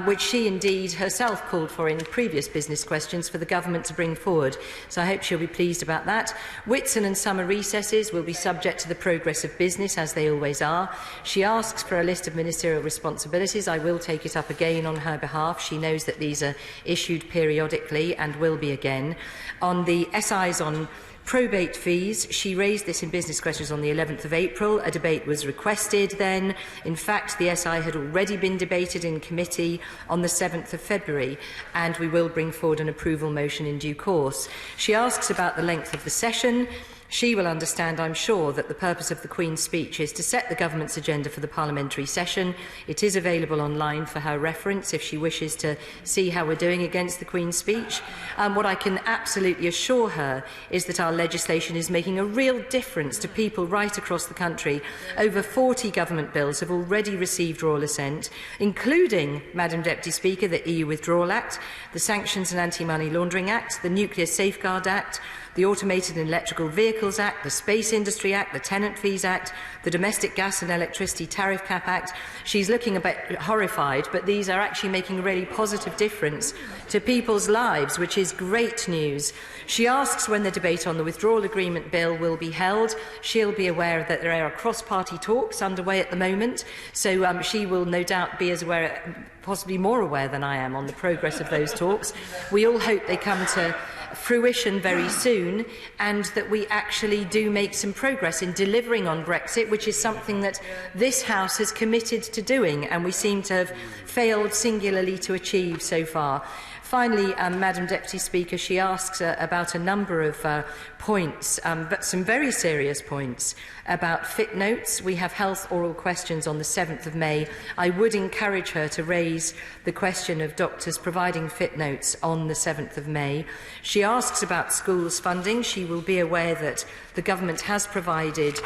which she indeed herself called for in previous business questions for the government to bring forward. So I hope she'll be pleased about that. Whitsun and summer recesses will be subject to the progress of business, as they always are. She asks for a list of ministerial responsibilities. I will take it up again on her behalf. She knows that these are issued periodically and will be again. On the SIs on probate fees, she raised this in business questions on the 11th of April. A debate was requested then. In fact, the SI had already been debated in committee on the 7th of February, and we will bring forward an approval motion in due course. She asks about the length of the session. She will understand, I'm sure, that the purpose of the Queen's speech is to set the government's agenda for the parliamentary session. It is available online for her reference if she wishes to see how we're doing against the Queen's speech. What I can absolutely assure her is that our legislation is making a real difference to people right across the country. Over 40 government bills have already received royal assent, including, Madam Deputy Speaker, the EU Withdrawal Act, the Sanctions and Anti-Money Laundering Act, the Nuclear Safeguard Act, the Automated and Electrical Vehicles Act, the Space Industry Act, the Tenant Fees Act, the Domestic Gas and Electricity Tariff Cap Act. She's looking a bit horrified, but these are actually making a really positive difference to people's lives, which is great news. She asks when the debate on the withdrawal agreement bill will be held. She'll be aware that there are cross-party talks underway at the moment, so she will no doubt be as aware, possibly more aware than I am, on the progress of those talks. We all hope they come to fruition very soon, and that we actually do make some progress in delivering on Brexit, which is something that this House has committed to doing, and we seem to have failed singularly to achieve so far. Finally, Madam Deputy Speaker, she asks about a number of points, but some very serious points about fit notes. We have health oral questions on the 7th of May. I would encourage her to raise the question of doctors providing fit notes on the 7th of May. She asks about schools funding. She will be aware that the government has provided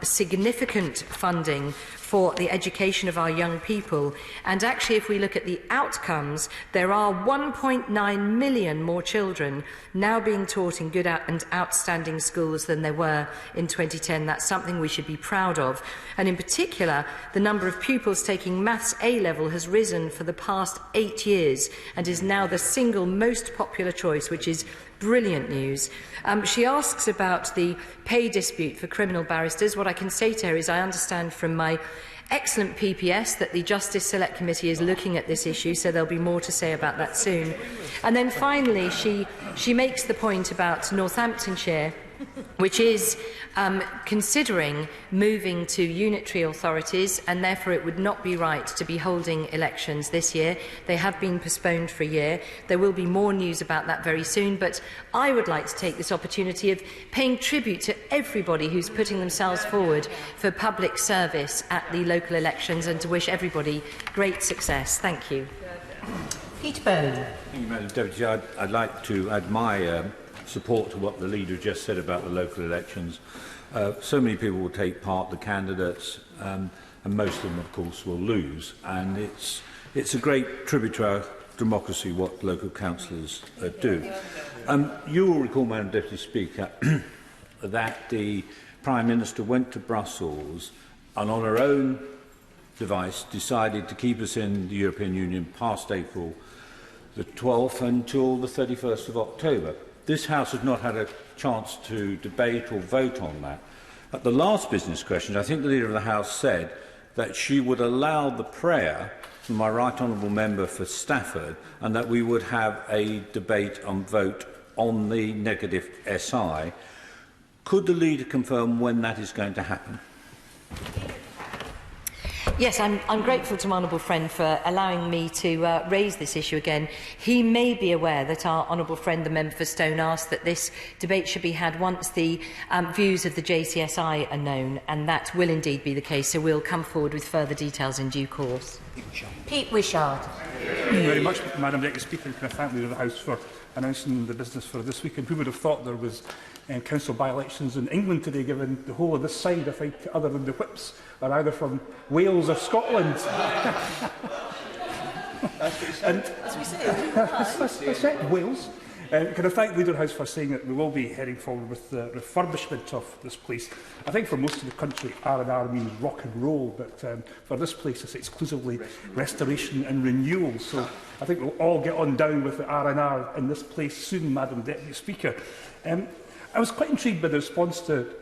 significant funding for the education of our young people. And actually, if we look at the outcomes, there are 1.9 million more children now being taught in good and outstanding schools than there were in 2010. That's something we should be proud of. And in particular, the number of pupils taking Maths A-level has risen for the past 8 years and is now the single most popular choice, which is brilliant news. She asks about the pay dispute for criminal barristers. What I can say to her is I understand from my excellent PPS that the Justice Select Committee is looking at this issue, so there'll be more to say about that soon. And then finally, she makes the point about Northamptonshire, which is considering moving to unitary authorities, and therefore it would not be right to be holding elections this year. They have been postponed for a year. There will be more news about that very soon, but I would like to take this opportunity of paying tribute to everybody who's putting themselves forward for public service at the local elections, and to wish everybody great success. Thank you. Peter Bone. Thank you, Madam Deputy. I'd like to add my support to what the leader just said about the local elections. So many people will take part, the candidates, and most of them, of course, will lose. And it's a great tribute to our democracy what local councillors do. You will recall, Madam Deputy Speaker, that the Prime Minister went to Brussels and on her own device decided to keep us in the European Union past April the 12th until the 31st of October. This House has not had a chance to debate or vote on that. At the last business question, I think the Leader of the House said that she would allow the prayer from my right honourable member for Stafford and that we would have a debate and vote on the negative SI. Could the Leader confirm when that is going to happen? Yes, I'm grateful to my honourable friend for allowing me to raise this issue again. He may be aware that our honourable friend, the member for Stone, asked that this debate should be had once the views of the JCSI are known, and that will indeed be the case, so we'll come forward with further details in due course. Pete Wishart. Thank you very much, Madam Deputy Speaker, and can I thank the Leader of the House for announcing the business for this week. And who would have thought there was council by-elections in England today, given the whole of this side, I think, other than the whips, are either from Wales or Scotland. As we say, that's it, Wales. Can I thank the Leader of the House for saying that we will be heading forward with the refurbishment of this place. I think for most of the country, R&R means rock and roll, but for this place it's exclusively restoration and renewal. So I think we'll all get on down with the R&R in this place soon, Madam Deputy Speaker. I was quite intrigued by the response to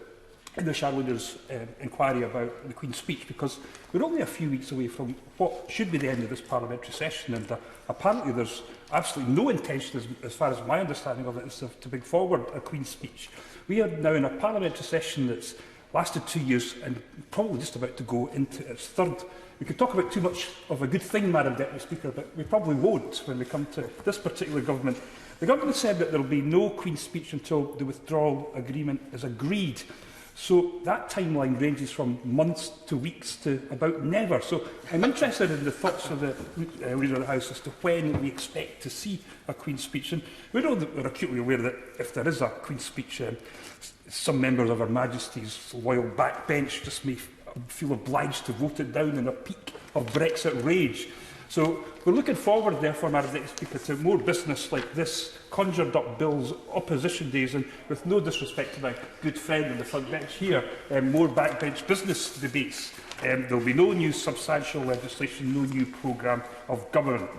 the Shadow Leader's inquiry about the Queen's speech, because we're only a few weeks away from what should be the end of this parliamentary session, and apparently there's absolutely no intention, as far as my understanding of it, is to bring forward a Queen's speech. We are now in a parliamentary session that's lasted 2 years and probably just about to go into its third. We could talk about too much of a good thing, Madam Deputy Speaker, but we probably won't when we come to this particular government. The government said that there will be no Queen's speech until the withdrawal agreement is agreed. So that timeline ranges from months to weeks to about never. So I'm interested in the thoughts of the Leader of the House as to when we expect to see a Queen's speech. And we know that we're acutely aware that if there is a Queen's speech, some members of Her Majesty's loyal backbench just may feel obliged to vote it down in a peak of Brexit rage. So we're looking forward, therefore, Madam Deputy Speaker, to more business like this, conjured up bills, opposition days, and with no disrespect to my good friend on the front bench here, more backbench business debates. There will be no new substantial legislation, no new programme of government.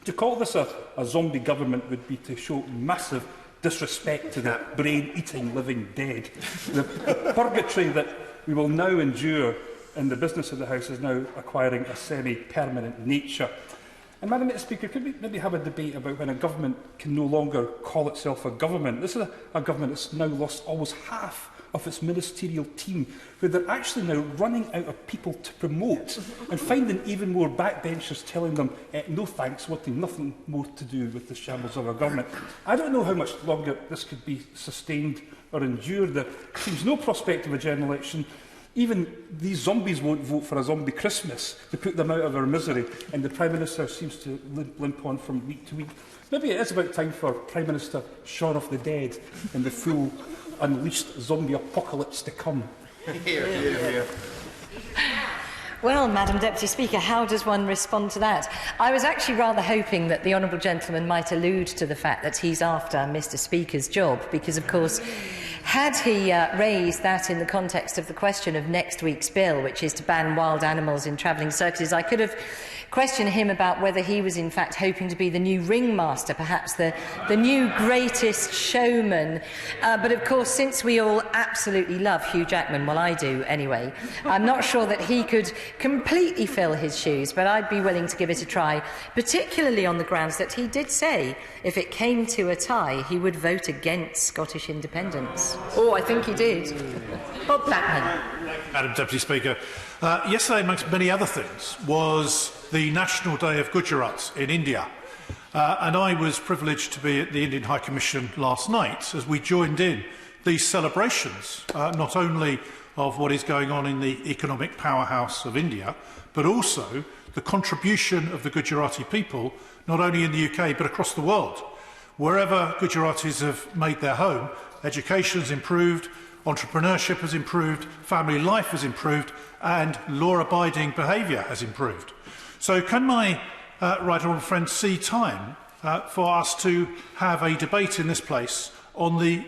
To call this a zombie government would be to show massive disrespect to the brain-eating living dead. The purgatory that we will now endure in the business of the House is now acquiring a semi-permanent nature. And, Madam Speaker, could we maybe have a debate about when a government can no longer call itself a government? This is a government that's now lost almost half of its ministerial team, where they're actually now running out of people to promote and finding even more backbenchers telling them, no thanks, wanting nothing more to do with the shambles of our government. I don't know how much longer this could be sustained or endured. There seems no prospect of a general election. Even these zombies won't vote for a zombie Christmas to put them out of our misery, and the Prime Minister seems to limp on from week to week. Maybe it is about time for Prime Minister Shaun of the Dead and the full unleashed zombie apocalypse to come. Hear, hear, hear. Well, Madam Deputy Speaker, how does one respond to that? I was actually rather hoping that the honourable gentleman might allude to the fact that he's after Mr Speaker's job, because, of course, had he raised that in the context of the question of next week's bill, which is to ban wild animals in travelling circuses, I could have questioned him about whether he was in fact hoping to be the new ringmaster, perhaps the new greatest showman. But of course, since we all absolutely love Hugh Jackman, well, I do anyway, I'm not sure that he could completely fill his shoes, but I'd be willing to give it a try, particularly on the grounds that he did say if it came to a tie, he would vote against Scottish independence. Oh, I think he did. Bob Blackman. Madam Deputy Speaker, yesterday, amongst many other things, was the National Day of Gujarats in India. And I was privileged to be at the Indian High Commission last night as we joined in these celebrations, not only of what is going on in the economic powerhouse of India, but also the contribution of the Gujarati people, not only in the UK, but across the world. Wherever Gujaratis have made their home, education has improved, entrepreneurship has improved, family life has improved, and law-abiding behaviour has improved. So can my right honourable friend see time for us to have a debate in this place on the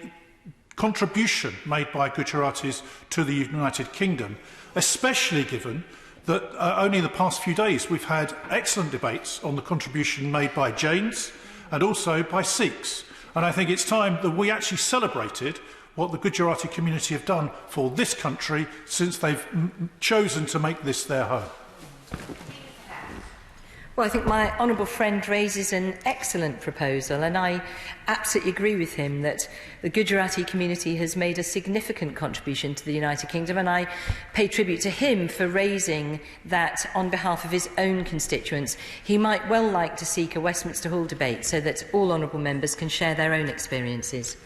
contribution made by Gujaratis to the United Kingdom, especially given that only in the past few days we've had excellent debates on the contribution made by Jains and also by Sikhs. And I think it's time that we actually celebrated what the Gujarati community have done for this country since they've chosen to make this their home. Well, I think my honourable friend raises an excellent proposal, and I absolutely agree with him that the Gujarati community has made a significant contribution to the United Kingdom, and I pay tribute to him for raising that on behalf of his own constituents. He might well like to seek a Westminster Hall debate so that all honourable members can share their own experiences.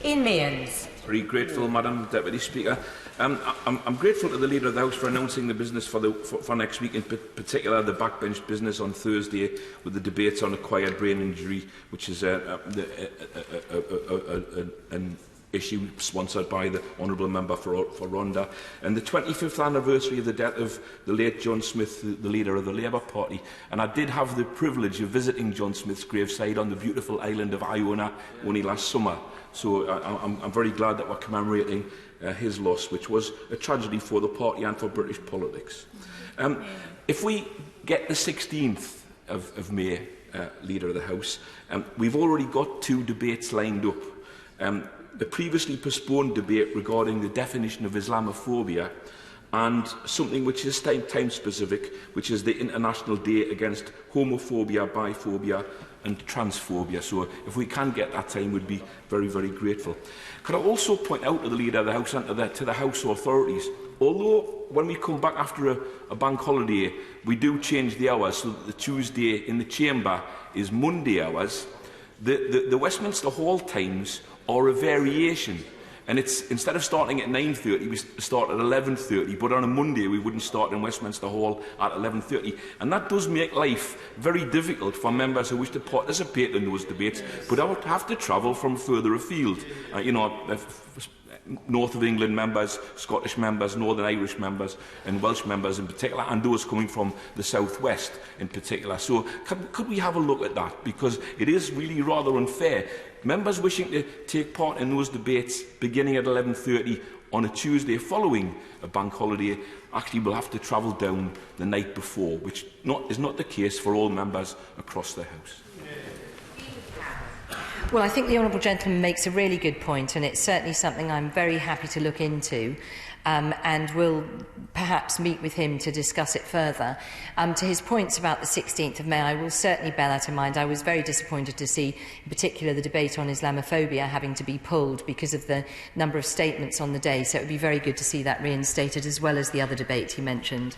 Ian Mearns. Very grateful, Madam Deputy Speaker. I'm grateful to the Leader of the House for announcing the business for next week, in particular the backbench business on Thursday with the debates on acquired brain injury, which is an issue sponsored by the Honourable Member for Rhondda, and the 25th anniversary of the death of the late John Smith, the leader of the Labour Party. And I did have the privilege of visiting John Smith's graveside on the beautiful island of Iona only last summer. So I'm very glad that we're commemorating his loss, which was a tragedy for the party and for British politics. If we get the 16th of May, Leader of the House, we've already got 2 debates lined up. The previously postponed debate regarding the definition of Islamophobia and something which is time-specific, which is the International Day Against Homophobia, Biphobia and Transphobia. So if we can get that time, we'd be very, very grateful. Could I also point out to the Leader of the House and to the House authorities, although when we come back after a bank holiday, we do change the hours so that the Tuesday in the Chamber is Monday hours, the Westminster Hall times are a variation. And it's, instead of starting at 9:30, we start at 11:30, but on a Monday we wouldn't start in Westminster Hall at 11:30. And that does make life very difficult for members who wish to participate in those debates, but have to travel from further afield. North of England members, Scottish members, Northern Irish members and Welsh members in particular, and those coming from the South West in particular. So could we have a look at that? Because it is really rather unfair. Members wishing to take part in those debates beginning at 11:30 on a Tuesday following a bank holiday actually will have to travel down the night before, which is not the case for all members across the House. Well, I think the honourable gentleman makes a really good point, and it's certainly something I'm very happy to look into, and will perhaps meet with him to discuss it further. To his points about the 16th of May, I will certainly bear that in mind. I was very disappointed to see, in particular, the debate on Islamophobia having to be pulled because of the number of statements on the day, so it would be very good to see that reinstated, as well as the other debate he mentioned.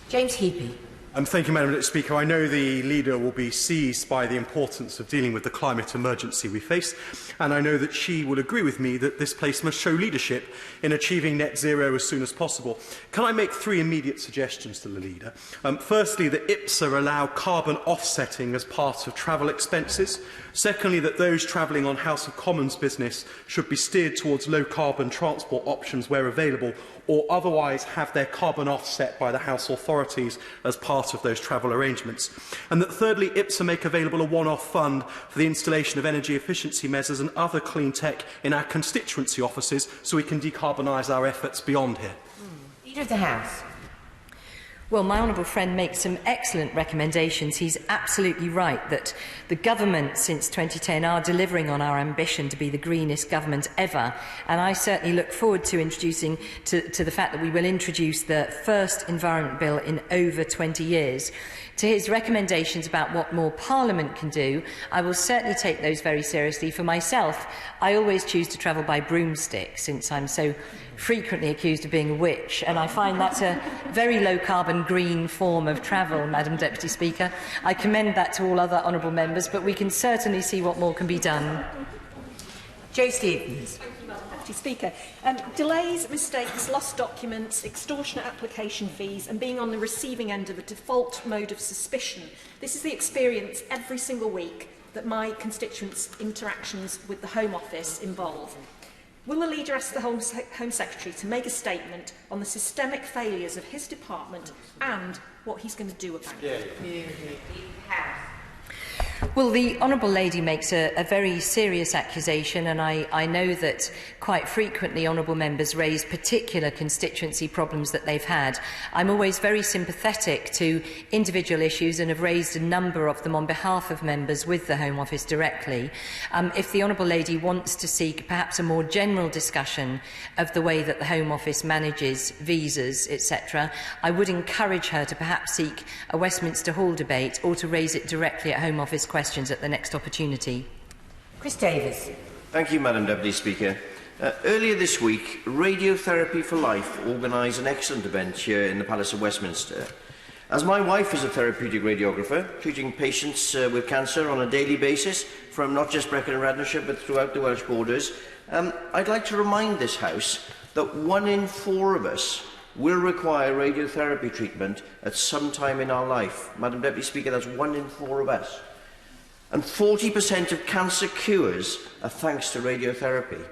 James Heapy. Thank you, Madam Speaker. I know the Leader will be seized by the importance of dealing with the climate emergency we face, and I know that she will agree with me that this place must show leadership in achieving net zero as soon as possible. Can I make 3 immediate suggestions to the Leader? Firstly, that IPSA allow carbon offsetting as part of travel expenses. Secondly, that those travelling on House of Commons business should be steered towards low-carbon transport options where available, or otherwise have their carbon offset by the House authorities as part of those travel arrangements. And that thirdly, IPSA make available a one-off fund for the installation of energy efficiency measures and other clean tech in our constituency offices so we can decarbonise our efforts beyond here. Leader of the House. Well, my honourable friend makes some excellent recommendations. He's absolutely right that the government since 2010 are delivering on our ambition to be the greenest government ever, and I certainly look forward to introducing to the fact that we will introduce the first environment bill in over 20 years. To his recommendations about what more Parliament can do, I will certainly take those very seriously. For myself, I always choose to travel by broomstick, since I'm so frequently accused of being a witch, and I find that's a very low-carbon green form of travel, Madam Deputy Speaker. I commend that to all other honourable members, but we can certainly see what more can be done. Jo Stevens. Deputy Speaker, delays, mistakes, lost documents, extortionate application fees and being on the receiving end of a default mode of suspicion. This is the experience every single week that my constituents' interactions with the Home Office involve. Will the Leader ask the Home Secretary to make a statement on the systemic failures of his department and what he's going to do about it? Well, the Honourable Lady makes a very serious accusation, and I know that quite frequently Honourable Members raise particular constituency problems that they've had. I'm always very sympathetic to individual issues and have raised a number of them on behalf of members with the Home Office directly. If the Honourable Lady wants to seek perhaps a more general discussion of the way that the Home Office manages visas, etc., I would encourage her to perhaps seek a Westminster Hall debate or to raise it directly at Home Office questions at the next opportunity. Chris Davis. Thank you, Madam Deputy Speaker. Earlier this week, Radiotherapy for Life organised an excellent event here in the Palace of Westminster. As my wife is a therapeutic radiographer, treating patients with cancer on a daily basis from not just Brecon and Radnorshire but throughout the Welsh borders, I'd like to remind this House that 1 in 4 of us will require radiotherapy treatment at some time in our life. Madam Deputy Speaker, that's 1 in 4 of us. And 40% of cancer cures are thanks to radiotherapy.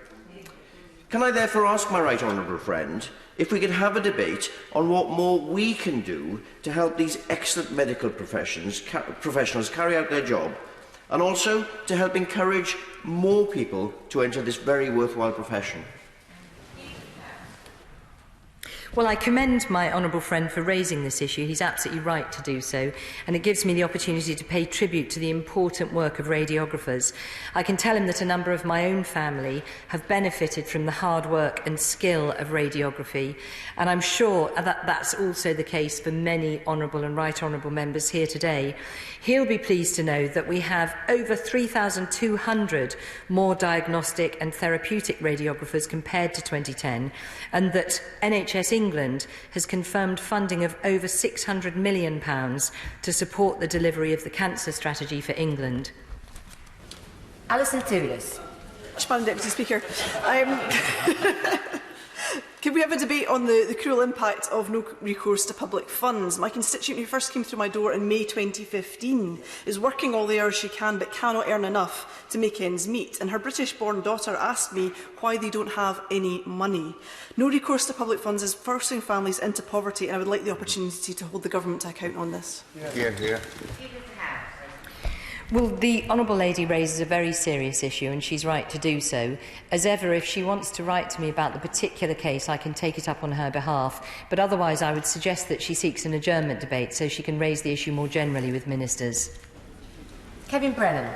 Can I therefore ask my right honourable friend if we could have a debate on what more we can do to help these excellent medical professionals carry out their job, and also to help encourage more people to enter this very worthwhile profession? Well, I commend my honourable friend for raising this issue. He's absolutely right to do so, and it gives me the opportunity to pay tribute to the important work of radiographers. I can tell him that a number of my own family have benefited from the hard work and skill of radiography, and I'm sure that that's also the case for many honourable and right honourable members here today. He'll be pleased to know that we have over 3,200 more diagnostic and therapeutic radiographers compared to 2010, and that NHS England has confirmed funding of over £600 million to support the delivery of the cancer strategy for England. Alison Toulis. Madam Deputy Speaker, can we have a debate on the cruel impact of no recourse to public funds? My constituent who first came through my door in May 2015 is working all the hours she can but cannot earn enough to make ends meet, and her British-born daughter asked me why they don't have any money. No recourse to public funds is forcing families into poverty, and I would like the opportunity to hold the government to account on this. Well, the Honourable Lady raises a very serious issue, and she's right to do so. As ever, if she wants to write to me about the particular case, I can take it up on her behalf. But otherwise, I would suggest that she seeks an adjournment debate so she can raise the issue more generally with ministers. Kevin Brennan.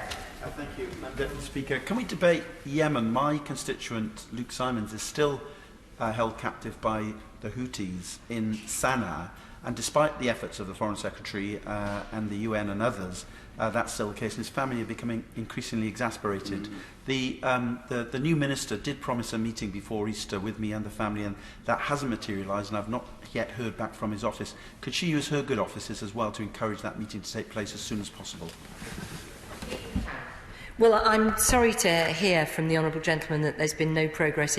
Thank you, Madam Deputy Speaker. Can we debate Yemen? My constituent, Luke Simons, is still held captive by the Houthis in Sana'a, and despite the efforts of the Foreign Secretary and the UN and others, that's still the case. His family are becoming increasingly exasperated. The new minister did promise a meeting before Easter with me and the family, and that hasn't materialised, and I've not yet heard back from his office. Could she use her good offices as well to encourage that meeting to take place as soon as possible? Well, I'm sorry to hear from the honourable gentleman that there's been no progress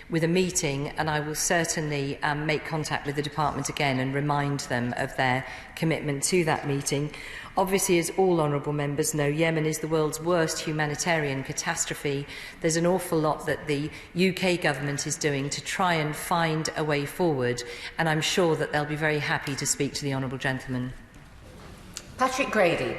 with a meeting, and I will certainly make contact with the department again and remind them of their commitment to that meeting. Obviously, as all honourable members know, Yemen is the world's worst humanitarian catastrophe. There's an awful lot that the UK government is doing to try and find a way forward, and I'm sure that they'll be very happy to speak to the honourable gentleman. Patrick Grady.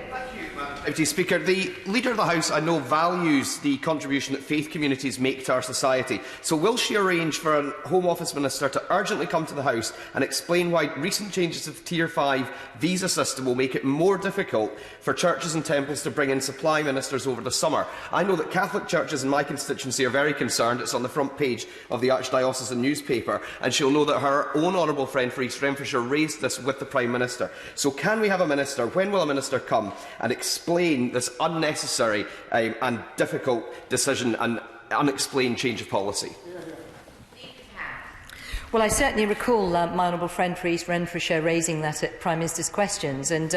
Deputy Speaker, the Leader of the House, I know, values the contribution that faith communities make to our society. So will she arrange for a Home Office Minister to urgently come to the House and explain why recent changes to the Tier 5 visa system will make it more difficult for churches and temples to bring in supply ministers over the summer? I know that Catholic churches in my constituency are very concerned. It's on the front page of the Archdiocesan newspaper, and she'll know that her own honourable friend for East Renfrewshire raised this with the Prime Minister. So can we have a minister? When will a minister come and explain this unnecessary and difficult decision and unexplained change of policy? Well, I certainly recall my honourable friend for East Renfrewshire raising that at Prime Minister's questions, and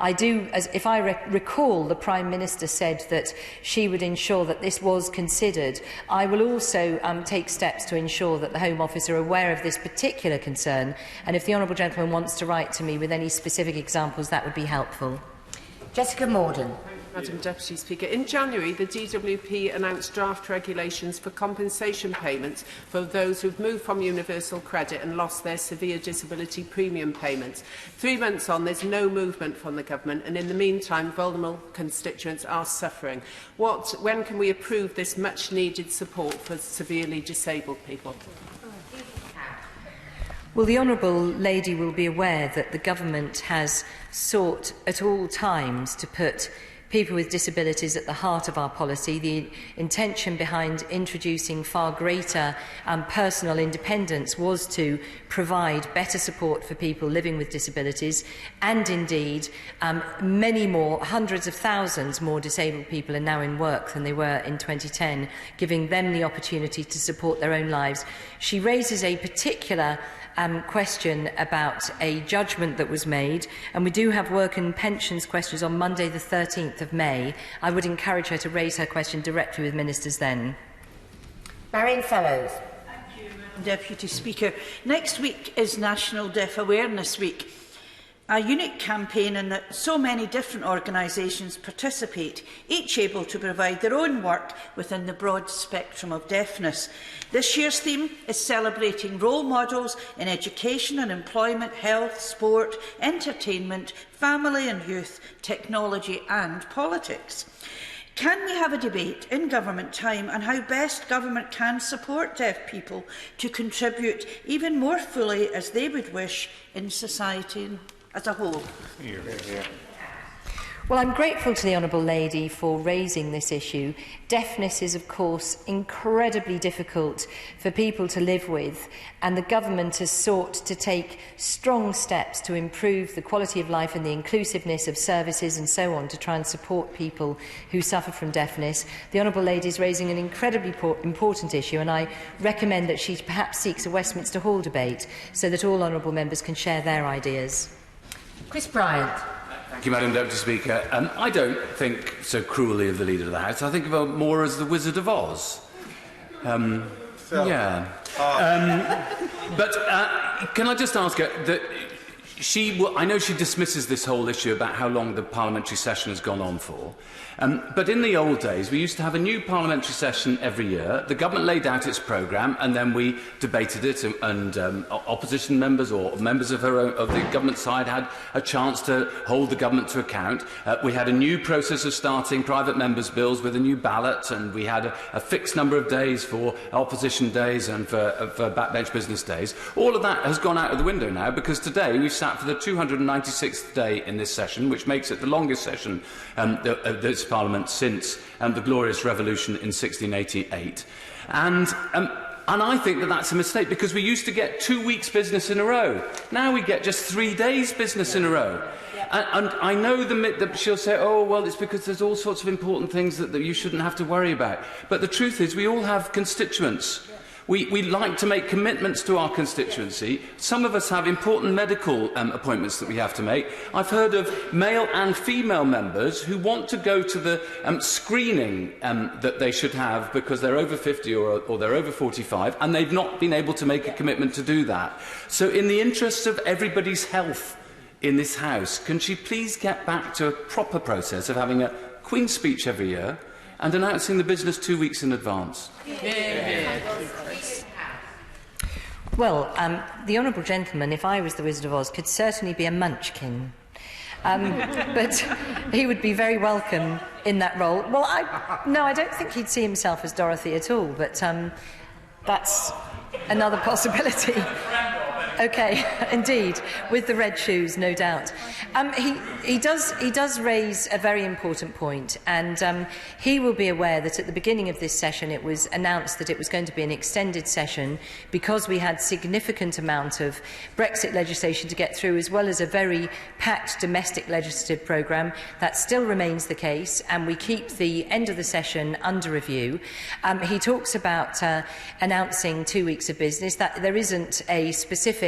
I do, if I recall, the Prime Minister said that she would ensure that this was considered. I will also take steps to ensure that the Home Office are aware of this particular concern, and if the honourable gentleman wants to write to me with any specific examples, that would be helpful. Jessica Morden. Madam Deputy Speaker. In January, the DWP announced draft regulations for compensation payments for those who have moved from universal credit and lost their severe disability premium payments. 3 months on, there's no movement from the Government, and in the meantime, vulnerable constituents are suffering. When can we approve this much-needed support for severely disabled people? Well, the Honourable Lady will be aware that the Government has sought at all times to put people with disabilities at the heart of our policy. The intention behind introducing far greater personal independence was to provide better support for people living with disabilities, and indeed many more, hundreds of thousands more disabled people are now in work than they were in 2010, giving them the opportunity to support their own lives. She raises a particular question about a judgment that was made, and we do have work and pensions questions on Monday the 13th of May. I would encourage her to raise her question directly with ministers then. Marion Fellows. Thank you, Madam Deputy Speaker. Next week is National Deaf Awareness Week, a unique campaign in that so many different organisations participate, each able to provide their own work within the broad spectrum of deafness. This year's theme is celebrating role models in education and employment, health, sport, entertainment, family and youth, technology and politics. Can we have a debate in government time on how best government can support deaf people to contribute even more fully as they would wish in society as a whole? Well, I'm grateful to the Honourable Lady for raising this issue. Deafness is, of course, incredibly difficult for people to live with, and the Government has sought to take strong steps to improve the quality of life and the inclusiveness of services and so on to try and support people who suffer from deafness. The Honourable Lady is raising an incredibly important issue, and I recommend that she perhaps seeks a Westminster Hall debate so that all honourable members can share their ideas. Chris Bryant. Thank you, Madam Deputy Speaker. I don't think so cruelly of the Leader of the House. I think of her more as the Wizard of Oz. Yeah. But can I just ask her that I know she dismisses this whole issue about how long the parliamentary session has gone on for. But in the old days, we used to have a new parliamentary session every year. The government laid out its programme, and then we debated it, and opposition members or members of the government side had a chance to hold the government to account. We had a new process of starting private members' bills with a new ballot, and we had a fixed number of days for opposition days and for backbench business days. All of that has gone out of the window now, because today we've sat for the 296th day in this session, which makes it the longest session of this Parliament since the Glorious Revolution in 1688. And I think that that's a mistake, because we used to get 2 weeks' business in a row. Now we get just 3 days' business in a row. And I know that she'll say, oh, well, it's because there's all sorts of important things that you shouldn't have to worry about. But the truth is, we all have constituents. We like to make commitments to our constituency. Some of us have important medical appointments that we have to make. I've heard of male and female members who want to go to the screening that they should have because they're over 50 or they're over 45, and they've not been able to make a commitment to do that. So in the interests of everybody's health in this House, can she please get back to a proper process of having a Queen's speech every year and announcing the business 2 weeks in advance? Well, the Honourable Gentleman, if I was the Wizard of Oz, could certainly be a munchkin. But he would be very welcome in that role. Well, I don't think he'd see himself as Dorothy at all, but that's another possibility. Okay, indeed, with the red shoes, no doubt. He does raise a very important point, and he will be aware that at the beginning of this session it was announced that it was going to be an extended session because we had significant amount of Brexit legislation to get through, as well as a very packed domestic legislative programme. That still remains the case, and we keep the end of the session under review. He talks about announcing 2 weeks of business. That there isn't a specific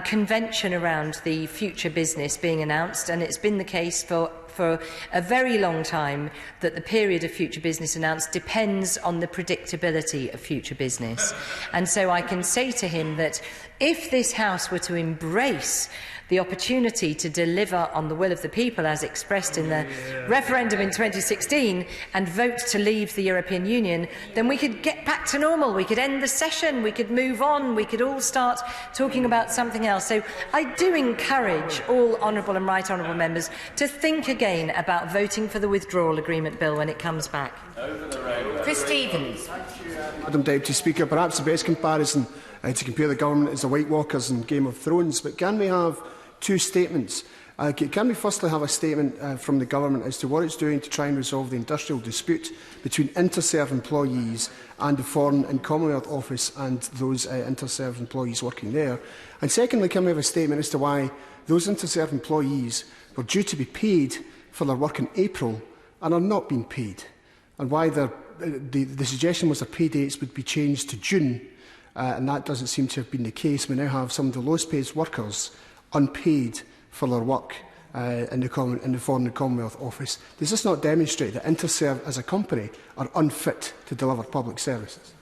convention around the future business being announced, and it's been the case for a very long time that the period of future business announced depends on the predictability of future business. And so I can say to him that if this House were to embrace the opportunity to deliver on the will of the people as expressed in the referendum in 2016 and vote to leave the European Union, then we could get back to normal. We could end the session, we could move on, we could all start talking about something else. So I do encourage all honourable and right honourable members to think again about voting for the withdrawal agreement bill when it comes back. Chris Stevens. Madam Deputy Speaker, perhaps the best comparison to compare the government is the White Walkers in Game of Thrones, but can we have two statements? Can we firstly have a statement from the government as to what it's doing to try and resolve the industrial dispute between Interserve employees and the Foreign and Commonwealth Office and those Interserve employees working there? And secondly, can we have a statement as to why those Interserve employees were due to be paid for their work in April and are not being paid, and why the suggestion was their pay dates would be changed to June, and that doesn't seem to have been the case. We now have some of the lowest paid workers unpaid for their work in the Foreign and Commonwealth Office. Does this not demonstrate that Interserve as a company are unfit to deliver public services?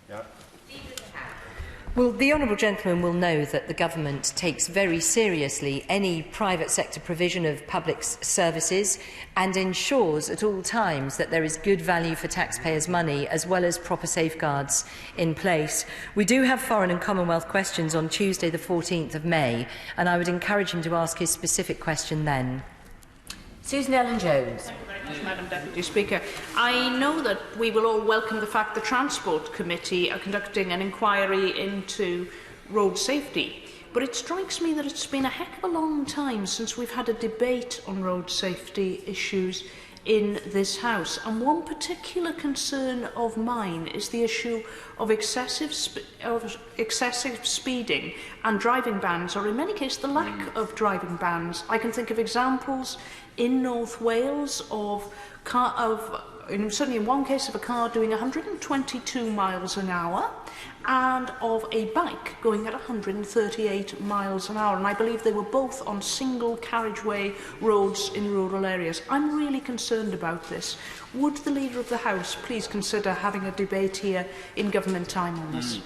Well, the honourable gentleman will know that the government takes very seriously any private sector provision of public services and ensures at all times that there is good value for taxpayers' money as well as proper safeguards in place. We do have Foreign and Commonwealth questions on Tuesday the 14th of May, and I would encourage him to ask his specific question then. Susan Ellen-Jones. Madam Deputy Speaker, I know that we will all welcome the fact the Transport Committee are conducting an inquiry into road safety, but it strikes me that it's been a heck of a long time since we've had a debate on road safety issues in this House, and one particular concern of mine is the issue of excessive speeding and driving bans, or in many cases the lack of driving bans. I can think of examples in North Wales of certainly in one case of a car doing 122 miles an hour and of a bike going at 138 miles an hour, and I believe they were both on single carriageway roads in rural areas. I'm really concerned about this. Would the Leader of the House please consider having a debate here in government time on this?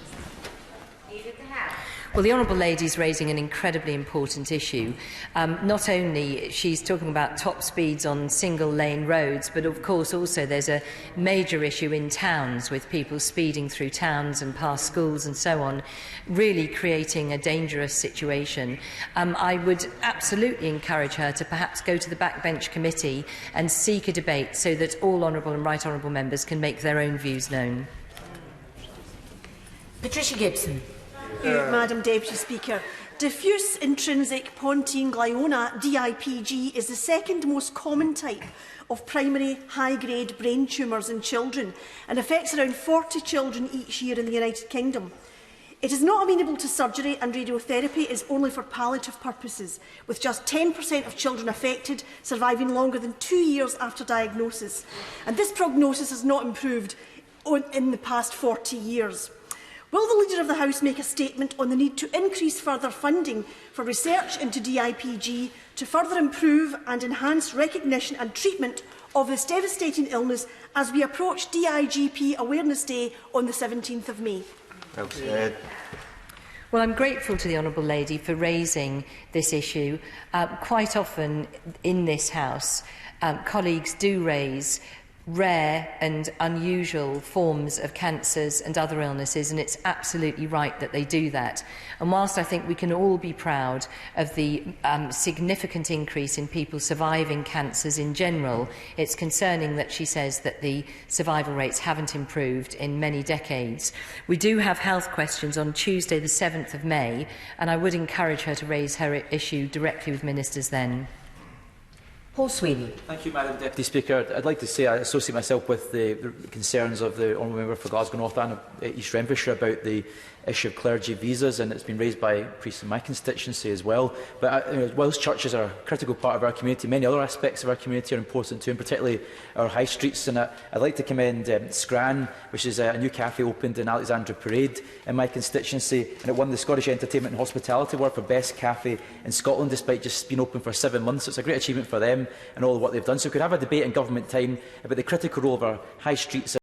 Well, the Honourable Lady is raising an incredibly important issue. Not only she's talking about top speeds on single-lane roads, but of course also there's a major issue in towns with people speeding through towns and past schools and so on, really creating a dangerous situation. I would absolutely encourage her to perhaps go to the backbench committee and seek a debate so that all honourable and right honourable members can make their own views known. Patricia Gibson. Madam Deputy Speaker. Diffuse intrinsic pontine glioma, DIPG, is the second most common type of primary high-grade brain tumours in children and affects around 40 children each year in the United Kingdom. It is not amenable to surgery, and radiotherapy is only for palliative purposes, with just 10% of children affected surviving longer than 2 years after diagnosis. And this prognosis has not improved in the past 40 years. Will the Leader of the House make a statement on the need to increase further funding for research into DIPG to further improve and enhance recognition and treatment of this devastating illness as we approach DIGP Awareness Day on the 17th of May? Well, I'm grateful to the Honourable Lady for raising this issue. Quite often in this House, colleagues do raise rare and unusual forms of cancers and other illnesses, and it's absolutely right that they do that. And whilst I think we can all be proud of the significant increase in people surviving cancers in general, it's concerning that she says that the survival rates haven't improved in many decades. We do have health questions on Tuesday the 7th of May, and I would encourage her to raise her issue directly with ministers then. Paul Sweeney. Thank you, Madam Deputy Speaker. I'd like to say I associate myself with the concerns of the Honourable Member for Glasgow North and East Renfrewshire about the issue of clergy visas, and it's been raised by priests in my constituency as well. But whilst churches are a critical part of our community, many other aspects of our community are important too, and particularly our high streets. And I'd like to commend Scran, which is a new cafe opened in Alexandra Parade in my constituency, and it won the Scottish Entertainment and Hospitality Award for Best Cafe in Scotland, despite just being open for 7 months. So it's a great achievement for them and all of what they've done. So we could have a debate in government time about the critical role of our high streets